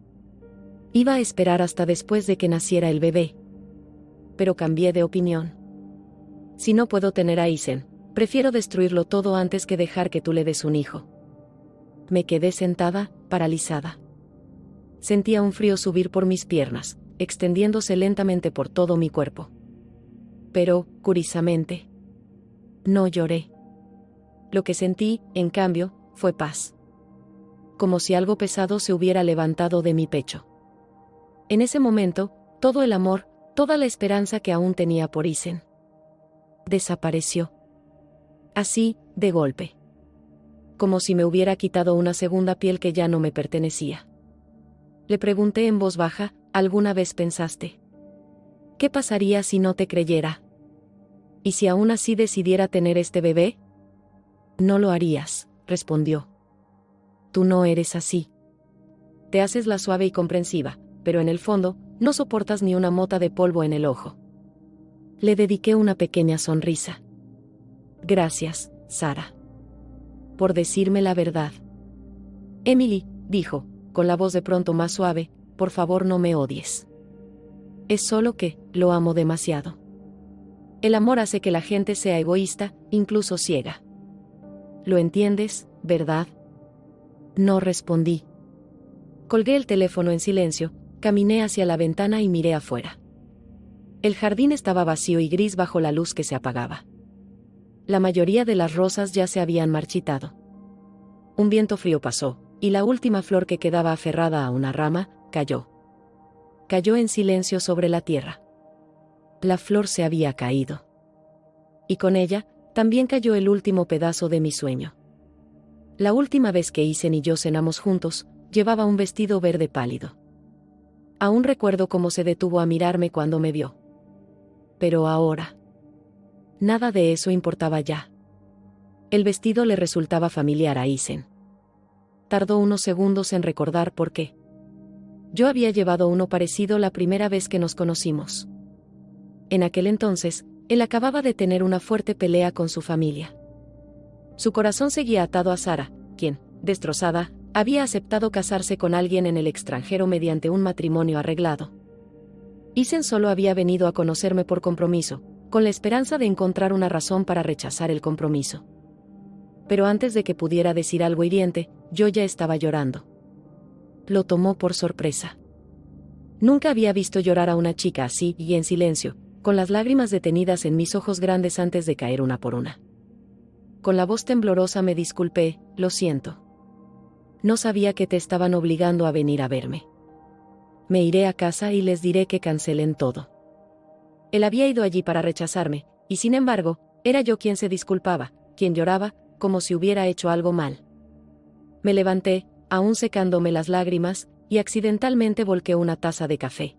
Iba a esperar hasta después de que naciera el bebé. Pero cambié de opinión. Si no puedo tener a Ethan, prefiero destruirlo todo antes que dejar que tú le des un hijo. Me quedé sentada, paralizada. Sentía un frío subir por mis piernas, extendiéndose lentamente por todo mi cuerpo. Pero, curiosamente, no lloré. Lo que sentí, en cambio, fue paz. Como si algo pesado se hubiera levantado de mi pecho. En ese momento, todo el amor, toda la esperanza que aún tenía por Ethan, desapareció. Así, de golpe. Como si me hubiera quitado una segunda piel que ya no me pertenecía. Le pregunté en voz baja, ¿alguna vez pensaste? ¿Qué pasaría si no te creyera? ¿Y si aún así decidiera tener este bebé? No lo harías, respondió. Tú no eres así. Te haces la suave y comprensiva, pero en el fondo, no soportas ni una mota de polvo en el ojo. Le dediqué una pequeña sonrisa. Gracias, Sara. Por decirme la verdad. Emily, dijo, con la voz de pronto más suave, por favor no me odies. Es solo que, lo amo demasiado. El amor hace que la gente sea egoísta, incluso ciega. ¿Lo entiendes, verdad? No respondí. Colgué el teléfono en silencio, caminé hacia la ventana y miré afuera. El jardín estaba vacío y gris bajo la luz que se apagaba. La mayoría de las rosas ya se habían marchitado. Un viento frío pasó, y la última flor que quedaba aferrada a una rama, cayó. Cayó en silencio sobre la tierra. La flor se había caído. Y con ella, también cayó el último pedazo de mi sueño. La última vez que Ethan y yo cenamos juntos, llevaba un vestido verde pálido. Aún recuerdo cómo se detuvo a mirarme cuando me vio. Pero ahora, nada de eso importaba ya. El vestido le resultaba familiar a Ethan. Tardó unos segundos en recordar por qué. Yo había llevado uno parecido la primera vez que nos conocimos. En aquel entonces, él acababa de tener una fuerte pelea con su familia. Su corazón seguía atado a Sara, quien, destrozada, había aceptado casarse con alguien en el extranjero mediante un matrimonio arreglado. Ethan solo había venido a conocerme por compromiso, con la esperanza de encontrar una razón para rechazar el compromiso. Pero antes de que pudiera decir algo hiriente, yo ya estaba llorando. Lo tomó por sorpresa. Nunca había visto llorar a una chica así, y en silencio, con las lágrimas detenidas en mis ojos grandes antes de caer una por una. Con la voz temblorosa me disculpé, lo siento. No sabía que te estaban obligando a venir a verme. Me iré a casa y les diré que cancelen todo. Él había ido allí para rechazarme, y sin embargo, era yo quien se disculpaba, quien lloraba, como si hubiera hecho algo mal. Me levanté, aún secándome las lágrimas, y accidentalmente volqué una taza de café.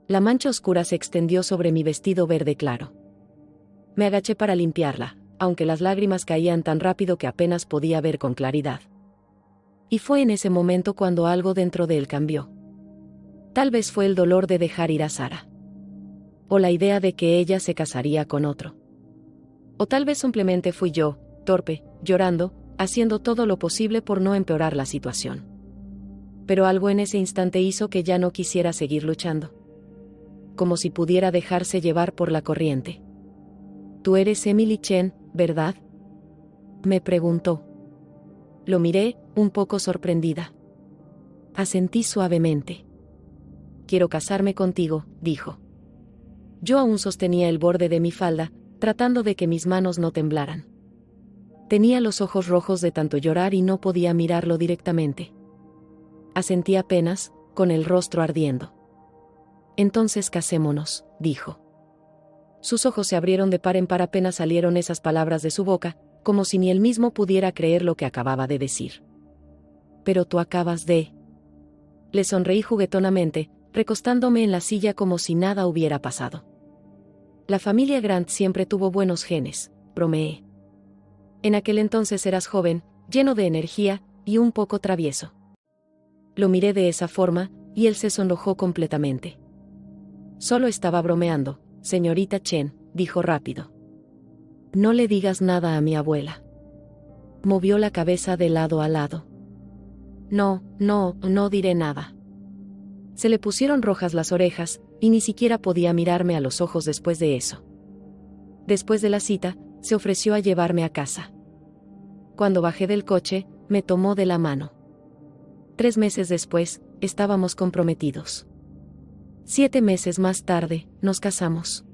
La mancha oscura se extendió sobre mi vestido verde claro. Me agaché para limpiarla, aunque las lágrimas caían tan rápido que apenas podía ver con claridad. Y fue en ese momento cuando algo dentro de él cambió. Tal vez fue el dolor de dejar ir a Sara. O la idea de que ella se casaría con otro. O tal vez simplemente fui yo, torpe, llorando, haciendo todo lo posible por no empeorar la situación. Pero algo en ese instante hizo que ya no quisiera seguir luchando. Como si pudiera dejarse llevar por la corriente. «Tú eres Emily Chen, ¿verdad?», me preguntó. Lo miré, un poco sorprendida. Asentí suavemente. «Quiero casarme contigo», dijo. Yo aún sostenía el borde de mi falda, tratando de que mis manos no temblaran. Tenía los ojos rojos de tanto llorar y no podía mirarlo directamente. Asentí apenas, con el rostro ardiendo. «Entonces casémonos», dijo. Sus ojos se abrieron de par en par apenas salieron esas palabras de su boca, como si ni él mismo pudiera creer lo que acababa de decir. Pero tú acabas de... Le sonreí juguetonamente, recostándome en la silla como si nada hubiera pasado. La familia Grant siempre tuvo buenos genes, bromeé. En aquel entonces eras joven, lleno de energía, y un poco travieso. Lo miré de esa forma, y él se sonrojó completamente. Solo estaba bromeando, señorita Chen, dijo rápido. No le digas nada a mi abuela. Movió la cabeza de lado a lado. No diré nada. Se le pusieron rojas las orejas, y ni siquiera podía mirarme a los ojos después de eso. Después de la cita, se ofreció a llevarme a casa. Cuando bajé del coche, me tomó de la mano. 3 meses después, estábamos comprometidos. 7 meses más tarde, nos casamos.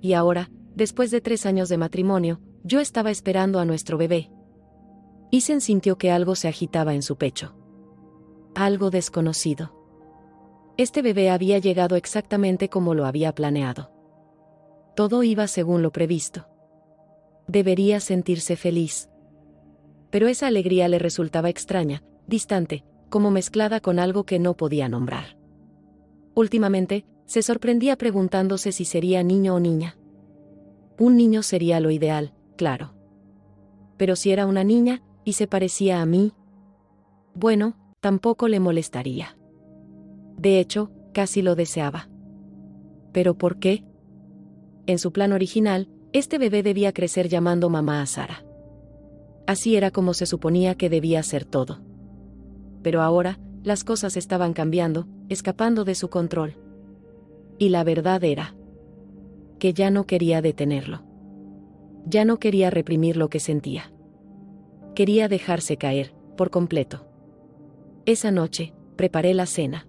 Y ahora, después de 3 años de matrimonio, yo estaba esperando a nuestro bebé. Isen sintió que algo se agitaba en su pecho. Algo desconocido. Este bebé había llegado exactamente como lo había planeado. Todo iba según lo previsto. Debería sentirse feliz. Pero esa alegría le resultaba extraña, distante, como mezclada con algo que no podía nombrar. Últimamente, se sorprendía preguntándose si sería niño o niña. Un niño sería lo ideal, claro. Pero si era una niña, y se parecía a mí, bueno, tampoco le molestaría. De hecho, casi lo deseaba. ¿Pero por qué? En su plan original, este bebé debía crecer llamando mamá a Sara. Así era como se suponía que debía ser todo. Pero ahora, las cosas estaban cambiando, escapando de su control. Y la verdad era que ya no quería detenerlo. Ya no quería reprimir lo que sentía. Quería dejarse caer, por completo. Esa noche, preparé la cena.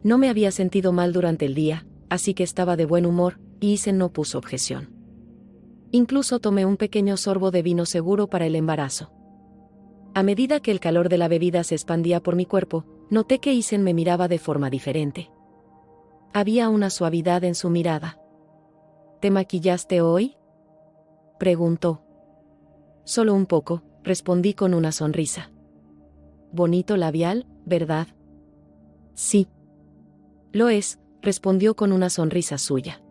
No me había sentido mal durante el día, así que estaba de buen humor, y Isen no puso objeción. Incluso tomé un pequeño sorbo de vino seguro para el embarazo. A medida que el calor de la bebida se expandía por mi cuerpo, noté que Isen me miraba de forma diferente. Había una suavidad en su mirada. ¿Te maquillaste hoy?, preguntó. Solo un poco, respondí con una sonrisa. Bonito labial, ¿verdad? Sí. Lo es, respondió con una sonrisa suya.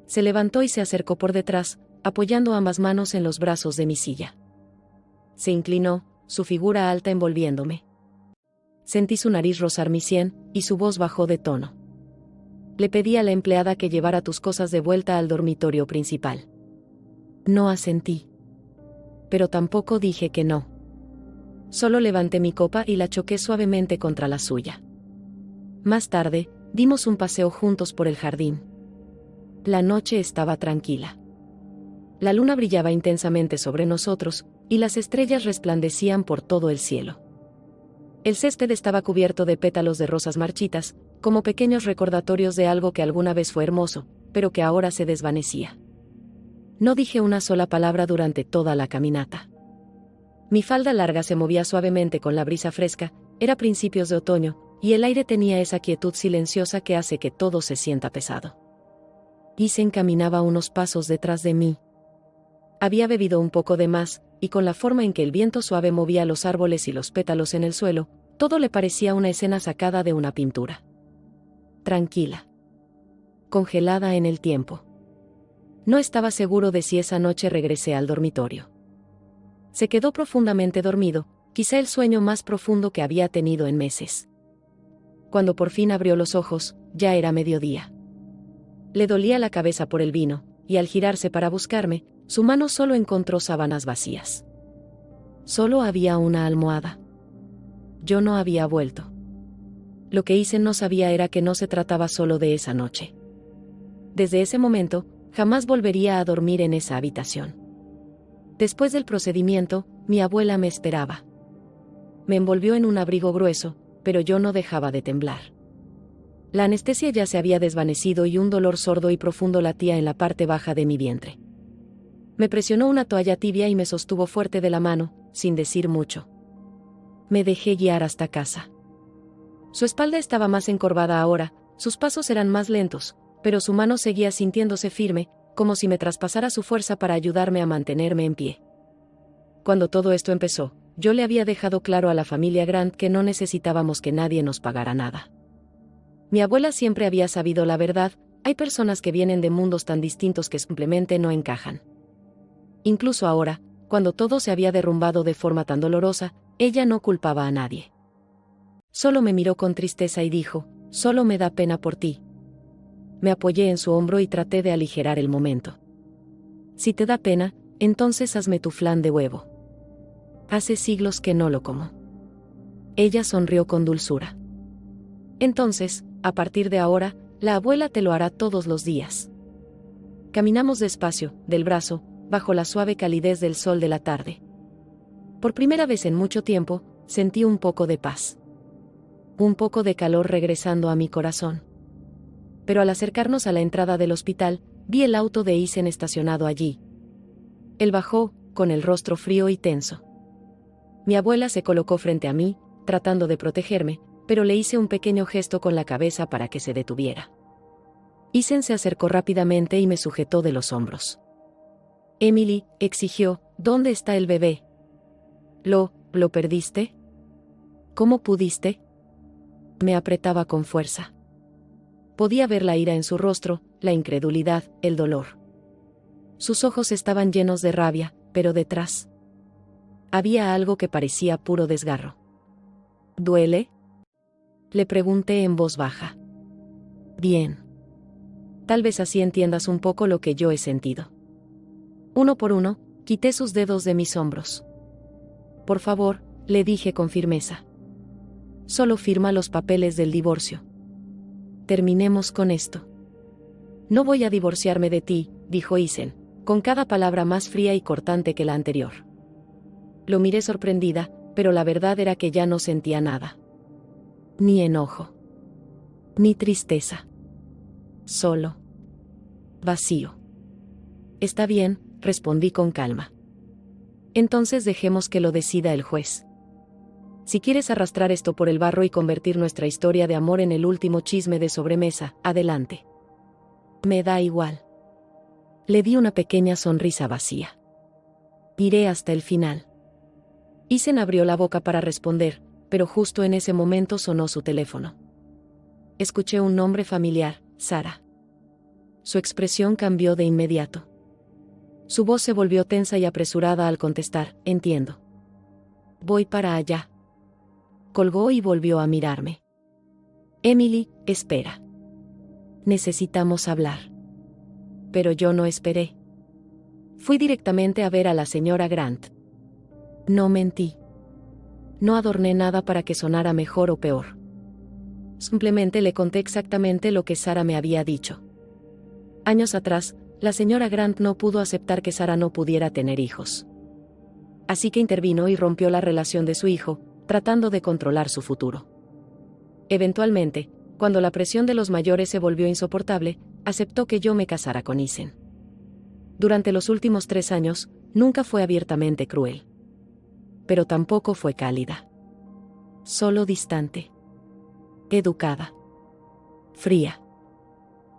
Se levantó y se acercó por detrás, apoyando ambas manos en los brazos de mi silla. Se inclinó, su figura alta envolviéndome. Sentí su nariz rozar mi sien, y su voz bajó de tono. Le pedí a la empleada que llevara tus cosas de vuelta al dormitorio principal. No asentí. Pero tampoco dije que no. Solo levanté mi copa y la choqué suavemente contra la suya. Más tarde, dimos un paseo juntos por el jardín. La noche estaba tranquila. La luna brillaba intensamente sobre nosotros, y las estrellas resplandecían por todo el cielo. El césped estaba cubierto de pétalos de rosas marchitas, como pequeños recordatorios de algo que alguna vez fue hermoso, pero que ahora se desvanecía. No dije una sola palabra durante toda la caminata. Mi falda larga se movía suavemente con la brisa fresca, era principios de otoño, y el aire tenía esa quietud silenciosa que hace que todo se sienta pesado. Isen caminaba unos pasos detrás de mí. Había bebido un poco de más, y con la forma en que el viento suave movía los árboles y los pétalos en el suelo, todo le parecía una escena sacada de una pintura. Tranquila. Congelada en el tiempo. No estaba seguro de si esa noche regresé al dormitorio. Se quedó profundamente dormido, quizá el sueño más profundo que había tenido en meses. Cuando por fin abrió los ojos, ya era mediodía. Le dolía la cabeza por el vino, y al girarse para buscarme, su mano solo encontró sábanas vacías. Solo había una almohada. Yo no había vuelto. Lo que Isen no sabía era que no se trataba solo de esa noche. Desde ese momento, jamás volvería a dormir en esa habitación. Después del procedimiento, mi abuela me esperaba. Me envolvió en un abrigo grueso, pero yo no dejaba de temblar. La anestesia ya se había desvanecido y un dolor sordo y profundo latía en la parte baja de mi vientre. Me presionó una toalla tibia y me sostuvo fuerte de la mano, sin decir mucho. Me dejé guiar hasta casa. Su espalda estaba más encorvada ahora, sus pasos eran más lentos, pero su mano seguía sintiéndose firme, como si me traspasara su fuerza para ayudarme a mantenerme en pie. Cuando todo esto empezó, yo le había dejado claro a la familia Grant que no necesitábamos que nadie nos pagara nada. Mi abuela siempre había sabido la verdad: hay personas que vienen de mundos tan distintos que simplemente no encajan. Incluso ahora, cuando todo se había derrumbado de forma tan dolorosa, ella no culpaba a nadie. Solo me miró con tristeza y dijo: «Solo me da pena por ti». Me apoyé en su hombro y traté de aligerar el momento. «Si te da pena, entonces hazme tu flan de huevo. Hace siglos que no lo como». Ella sonrió con dulzura. «Entonces, a partir de ahora, la abuela te lo hará todos los días». Caminamos despacio, del brazo, bajo la suave calidez del sol de la tarde. Por primera vez en mucho tiempo, sentí un poco de paz. Un poco de calor regresando a mi corazón. Pero al acercarnos a la entrada del hospital, vi el auto de Isen estacionado allí. Él bajó, con el rostro frío y tenso. Mi abuela se colocó frente a mí, tratando de protegerme, pero le hice un pequeño gesto con la cabeza para que se detuviera. Isen se acercó rápidamente y me sujetó de los hombros. «Emily», exigió, «¿dónde está el bebé?» ¿Lo perdiste? ¿Cómo pudiste?» Me apretaba con fuerza. Podía ver la ira en su rostro, la incredulidad, el dolor. Sus ojos estaban llenos de rabia, pero detrás había algo que parecía puro desgarro. «¿Duele?», le pregunté en voz baja. «Bien. Tal vez así entiendas un poco lo que yo he sentido». Uno por uno, quité sus dedos de mis hombros. «Por favor», le dije con firmeza. «Solo firma los papeles del divorcio. Terminemos con esto». «No voy a divorciarme de ti», dijo Isen, con cada palabra más fría y cortante que la anterior. Lo miré sorprendida, pero la verdad era que ya no sentía nada. Ni enojo. Ni tristeza. Solo vacío. «Está bien», respondí con calma. «Entonces dejemos que lo decida el juez. Si quieres arrastrar esto por el barro y convertir nuestra historia de amor en el último chisme de sobremesa, adelante. Me da igual». Le di una pequeña sonrisa vacía. «Iré hasta el final». Isen abrió la boca para responder, pero justo en ese momento sonó su teléfono. Escuché un nombre familiar: Sara. Su expresión cambió de inmediato. Su voz se volvió tensa y apresurada al contestar: «Entiendo. Voy para allá». Colgó y volvió a mirarme. «Emily, espera. Necesitamos hablar». Pero yo no esperé. Fui directamente a ver a la señora Grant. No mentí. No adorné nada para que sonara mejor o peor. Simplemente le conté exactamente lo que Sara me había dicho. Años atrás, la señora Grant no pudo aceptar que Sara no pudiera tener hijos. Así que intervino y rompió la relación de su hijo, tratando de controlar su futuro. Eventualmente, cuando la presión de los mayores se volvió insoportable, aceptó que yo me casara con Isen. Durante los últimos 3 años, nunca fue abiertamente cruel. Pero tampoco fue cálida. Solo distante. Educada. Fría.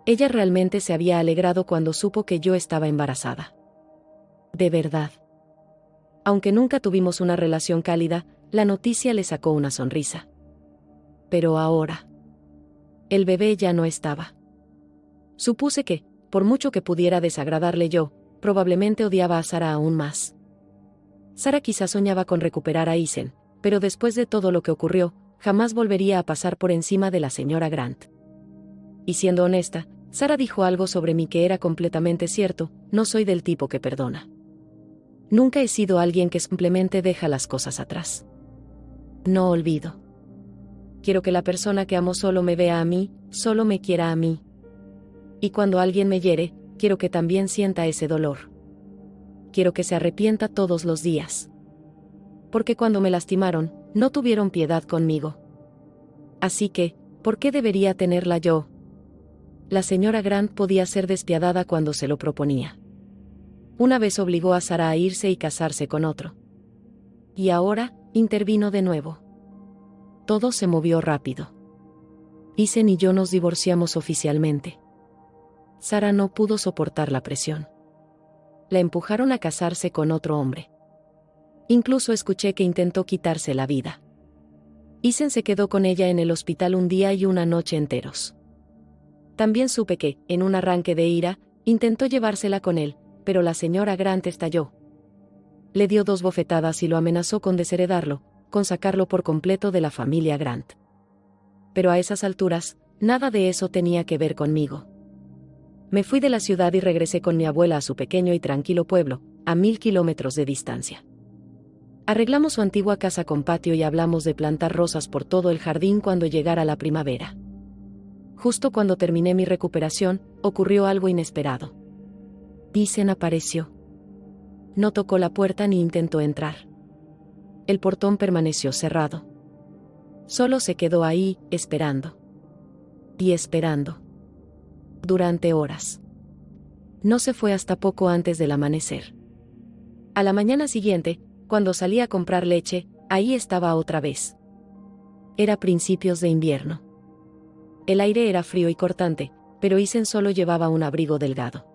Ella realmente se había alegrado cuando supo que yo estaba embarazada. De verdad. Aunque nunca tuvimos una relación cálida, la noticia le sacó una sonrisa. Pero ahora, el bebé ya no estaba. Supuse que, por mucho que pudiera desagradarle yo, probablemente odiaba a Sara aún más. Sara quizás soñaba con recuperar a Isen, pero después de todo lo que ocurrió, jamás volvería a pasar por encima de la señora Grant. Y siendo honesta, Sara dijo algo sobre mí que era completamente cierto: no soy del tipo que perdona. Nunca he sido alguien que simplemente deja las cosas atrás. No olvido. Quiero que la persona que amo solo me vea a mí, solo me quiera a mí. Y cuando alguien me hiere, quiero que también sienta ese dolor. Quiero que se arrepienta todos los días. Porque cuando me lastimaron, no tuvieron piedad conmigo. Así que, ¿por qué debería tenerla yo? La señora Grant podía ser despiadada cuando se lo proponía. Una vez obligó a Sara a irse y casarse con otro. Y ahora, intervino de nuevo. Todo se movió rápido. Isen y yo nos divorciamos oficialmente. Sara no pudo soportar la presión. La empujaron a casarse con otro hombre. Incluso escuché que intentó quitarse la vida. Isen se quedó con ella en el hospital un día y una noche enteros. También supe que, en un arranque de ira, intentó llevársela con él, pero la señora Grant estalló. Le dio 2 bofetadas y lo amenazó con desheredarlo, con sacarlo por completo de la familia Grant. Pero a esas alturas, nada de eso tenía que ver conmigo. Me fui de la ciudad y regresé con mi abuela a su pequeño y tranquilo pueblo, a 1000 kilómetros de distancia. Arreglamos su antigua casa con patio y hablamos de plantar rosas por todo el jardín cuando llegara la primavera. Justo cuando terminé mi recuperación, ocurrió algo inesperado. Isen apareció. No tocó la puerta ni intentó entrar. El portón permaneció cerrado. Solo se quedó ahí, esperando. Y esperando. Durante horas. No se fue hasta poco antes del amanecer. A la mañana siguiente, cuando salí a comprar leche, ahí estaba otra vez. Era principios de invierno. El aire era frío y cortante, pero Isen solo llevaba un abrigo delgado.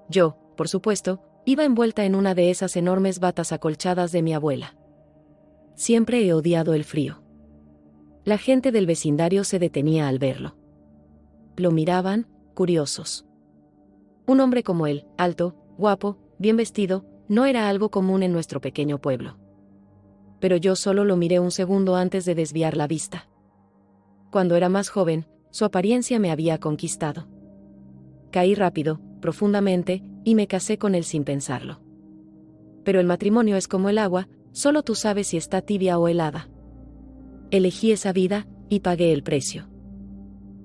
Yo, por supuesto, iba envuelta en una de esas enormes batas acolchadas de mi abuela. Siempre he odiado el frío. La gente del vecindario se detenía al verlo. Lo miraban, curiosos. Un hombre como él, alto, guapo, bien vestido, no era algo común en nuestro pequeño pueblo. Pero yo solo lo miré un segundo antes de desviar la vista. Cuando era más joven, su apariencia me había conquistado. Caí rápido, profundamente, y me casé con él sin pensarlo. Pero el matrimonio es como el agua, solo tú sabes si está tibia o helada. Elegí esa vida, y pagué el precio.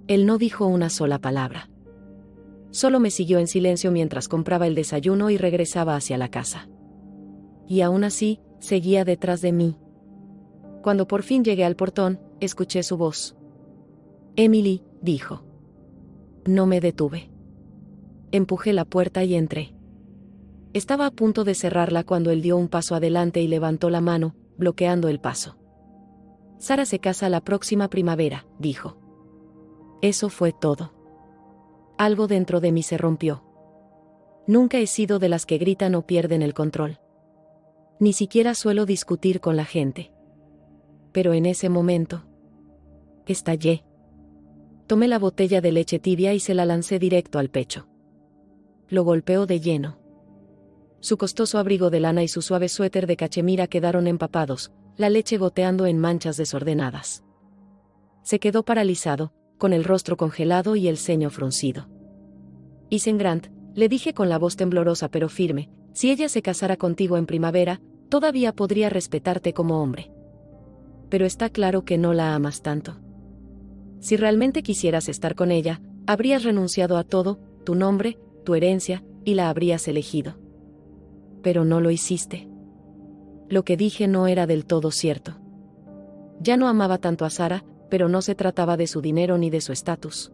Él no dijo una sola palabra. Solo me siguió en silencio mientras compraba el desayuno y regresaba hacia la casa. Y aún así, seguía detrás de mí. Cuando por fin llegué al portón, escuché su voz. Emily, dijo. No me detuve. Empujé la puerta y entré. Estaba a punto de cerrarla cuando él dio un paso adelante y levantó la mano, bloqueando el paso. Sara se casa la próxima primavera, dijo. Eso fue todo. Algo dentro de mí se rompió. Nunca he sido de las que gritan o pierden el control. Ni siquiera suelo discutir con la gente. Pero en ese momento, estallé. Tomé la botella de leche tibia y se la lancé directo al pecho. Lo golpeó de lleno. Su costoso abrigo de lana y su suave suéter de cachemira quedaron empapados, la leche goteando en manchas desordenadas. Se quedó paralizado, con el rostro congelado y el ceño fruncido. Isen Grant, le dije con la voz temblorosa pero firme, si ella se casara contigo en primavera, todavía podría respetarte como hombre. Pero está claro que no la amas tanto. Si realmente quisieras estar con ella, habrías renunciado a todo, tu nombre, tu herencia, y la habrías elegido. Pero no lo hiciste. Lo que dije no era del todo cierto. Ya no amaba tanto a Sara, pero no se trataba de su dinero ni de su estatus.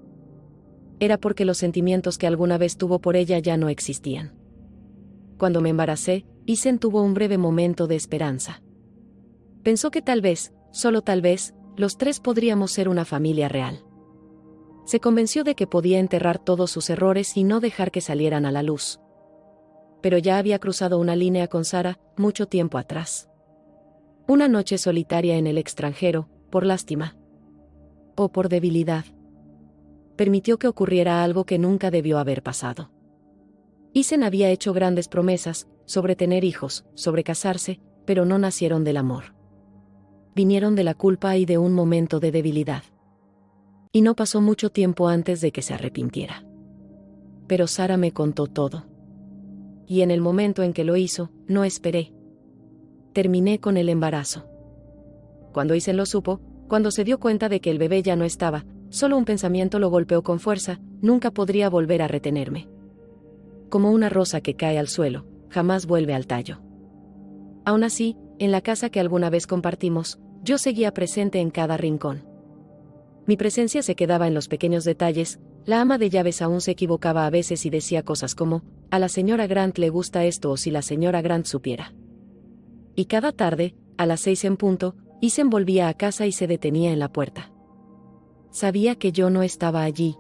Era porque los sentimientos que alguna vez tuvo por ella ya no existían. Cuando me embaracé, Isen tuvo un breve momento de esperanza. Pensó que tal vez, solo tal vez, los 3 podríamos ser una familia real. Se convenció de que podía enterrar todos sus errores y no dejar que salieran a la luz. Pero ya había cruzado una línea con Sara, mucho tiempo atrás. Una noche solitaria en el extranjero, por lástima. O por debilidad. Permitió que ocurriera algo que nunca debió haber pasado. Isen había hecho grandes promesas, sobre tener hijos, sobre casarse, pero no nacieron del amor. Vinieron de la culpa y de un momento de debilidad. Y no pasó mucho tiempo antes de que se arrepintiera. Pero Sara me contó todo. Y en el momento en que lo hizo, no esperé. Terminé con el embarazo. Cuando Isen lo supo, cuando se dio cuenta de que el bebé ya no estaba, solo un pensamiento lo golpeó con fuerza, nunca podría volver a retenerme. Como una rosa que cae al suelo, jamás vuelve al tallo. Aún así, en la casa que alguna vez compartimos, yo seguía presente en cada rincón. Mi presencia se quedaba en los pequeños detalles, la ama de llaves aún se equivocaba a veces y decía cosas como, a la señora Grant le gusta esto o si la señora Grant supiera. Y cada tarde, a las 6 en punto, Isen volvía a casa y se detenía en la puerta. Sabía que yo no estaba allí.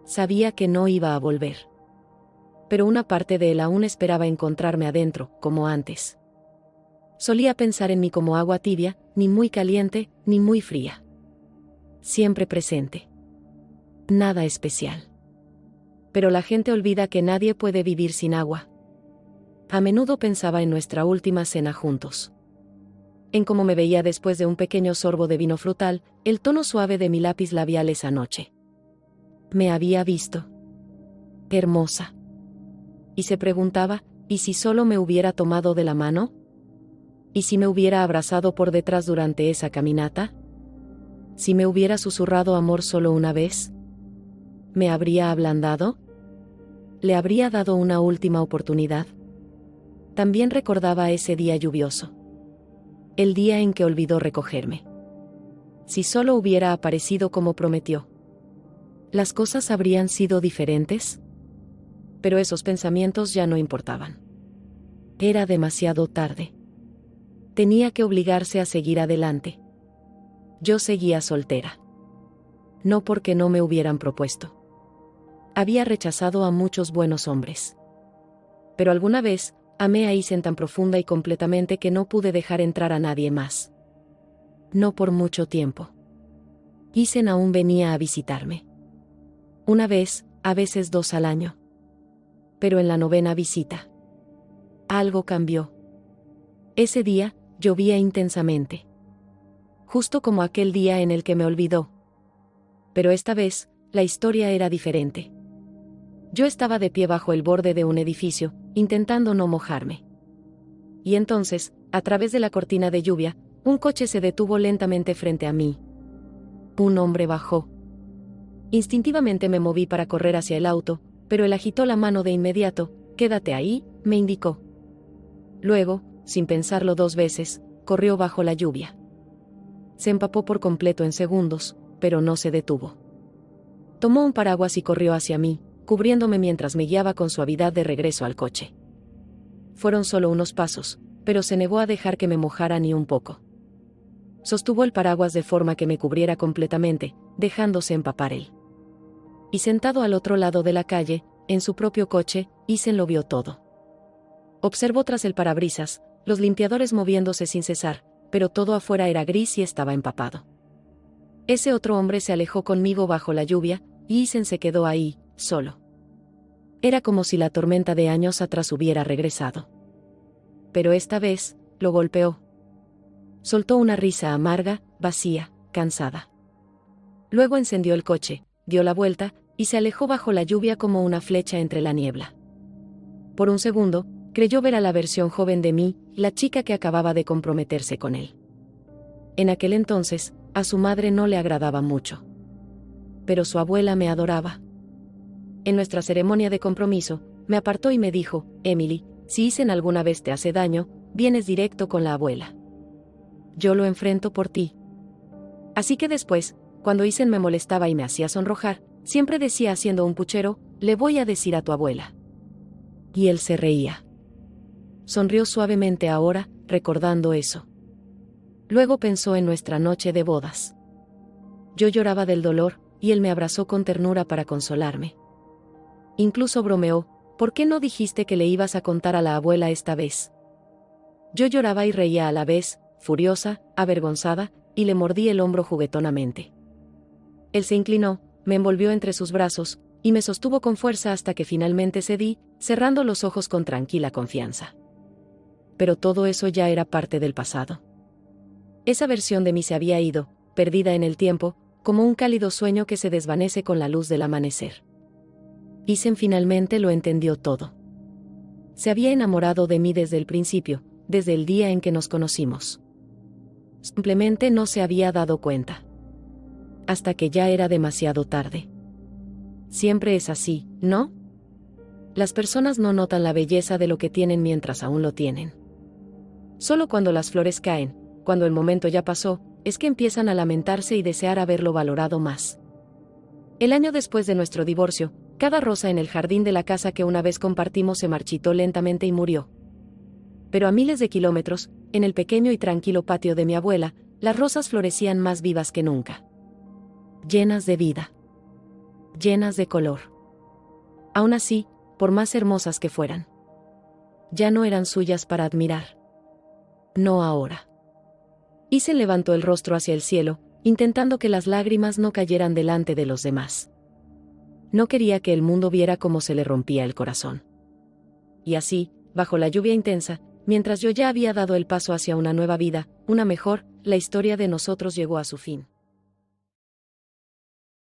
sabía que no iba a volver. Pero una parte de él aún esperaba encontrarme adentro, como antes. Solía pensar en mí como agua tibia, ni muy caliente, ni muy fría. Siempre presente. Nada especial. Pero la gente olvida que nadie puede vivir sin agua. A menudo pensaba en nuestra última cena juntos. En cómo me veía después de un pequeño sorbo de vino frutal, el tono suave de mi lápiz labial esa noche. Me había visto. Hermosa. Y se preguntaba, ¿y si solo me hubiera tomado de la mano? ¿Y si me hubiera abrazado por detrás durante esa caminata? ¿Si me hubiera susurrado amor solo una vez? ¿Me habría ablandado? ¿Le habría dado una última oportunidad? También recordaba ese día lluvioso. El día en que olvidó recogerme. Si solo hubiera aparecido como prometió. ¿Las cosas habrían sido diferentes? Pero esos pensamientos ya no importaban. Era demasiado tarde. Tenía que obligarse a seguir adelante. Yo seguía soltera. No porque no me hubieran propuesto. Había rechazado a muchos buenos hombres. Pero alguna vez, amé a Isen tan profunda y completamente que no pude dejar entrar a nadie más. No por mucho tiempo. Isen aún venía a visitarme. Una vez, a veces 2 al año. Pero en la 9ª visita. Algo cambió. Ese día, llovía intensamente. Justo como aquel día en el que me olvidó. Pero esta vez, la historia era diferente. Yo estaba de pie bajo el borde de un edificio, intentando no mojarme. Y entonces, a través de la cortina de lluvia, un coche se detuvo lentamente frente a mí. Un hombre bajó. Instintivamente me moví para correr hacia el auto, pero él agitó la mano de inmediato. «Quédate ahí», me indicó. Luego, sin pensarlo 2 veces, corrió bajo la lluvia. Se empapó por completo en segundos, pero no se detuvo. Tomó un paraguas y corrió hacia mí, cubriéndome mientras me guiaba con suavidad de regreso al coche. Fueron solo unos pasos, pero se negó a dejar que me mojara ni un poco. Sostuvo el paraguas de forma que me cubriera completamente, dejándose empapar él. Y sentado al otro lado de la calle, en su propio coche, Isen lo vio todo. Observó tras el parabrisas, los limpiadores moviéndose sin cesar, pero todo afuera era gris y estaba empapado. Ese otro hombre se alejó conmigo bajo la lluvia, y Isen se quedó ahí, solo. Era como si la tormenta de años atrás hubiera regresado. Pero esta vez, lo golpeó. Soltó una risa amarga, vacía, cansada. Luego encendió el coche, dio la vuelta, y se alejó bajo la lluvia como una flecha entre la niebla. Por un segundo, creyó ver a la versión joven de mí, la chica que acababa de comprometerse con él. En aquel entonces, a su madre no le agradaba mucho. Pero su abuela me adoraba. En nuestra ceremonia de compromiso, me apartó y me dijo: «Emily, si Isen alguna vez te hace daño, vienes directo con la abuela. Yo lo enfrento por ti». Así que después, cuando Isen me molestaba y me hacía sonrojar, siempre decía haciendo un puchero: «Le voy a decir a tu abuela». Y él se reía. Sonrió suavemente ahora, recordando eso. Luego pensó en nuestra noche de bodas. Yo lloraba del dolor, y él me abrazó con ternura para consolarme. Incluso bromeó: «¿Por qué no dijiste que le ibas a contar a la abuela esta vez?». Yo lloraba y reía a la vez, furiosa, avergonzada, y le mordí el hombro juguetonamente. Él se inclinó, me envolvió entre sus brazos, y me sostuvo con fuerza hasta que finalmente cedí, cerrando los ojos con tranquila confianza. Pero todo eso ya era parte del pasado. Esa versión de mí se había ido, perdida en el tiempo, como un cálido sueño que se desvanece con la luz del amanecer. Isen finalmente lo entendió todo. Se había enamorado de mí desde el principio, desde el día en que nos conocimos. Simplemente no se había dado cuenta. Hasta que ya era demasiado tarde. Siempre es así, ¿no? Las personas no notan la belleza de lo que tienen mientras aún lo tienen. Solo cuando las flores caen, cuando el momento ya pasó, es que empiezan a lamentarse y desear haberlo valorado más. El año después de nuestro divorcio, cada rosa en el jardín de la casa que una vez compartimos se marchitó lentamente y murió. Pero a miles de kilómetros, en el pequeño y tranquilo patio de mi abuela, las rosas florecían más vivas que nunca. Llenas de vida. llenas de color. Aún así, por más hermosas que fueran, ya no eran suyas para admirar. No ahora. Isen levantó el rostro hacia el cielo, intentando que las lágrimas no cayeran delante de los demás. No quería que el mundo viera cómo se le rompía el corazón. Y así, bajo la lluvia intensa, mientras yo ya había dado el paso hacia una nueva vida, una mejor, la historia de nosotros llegó a su fin.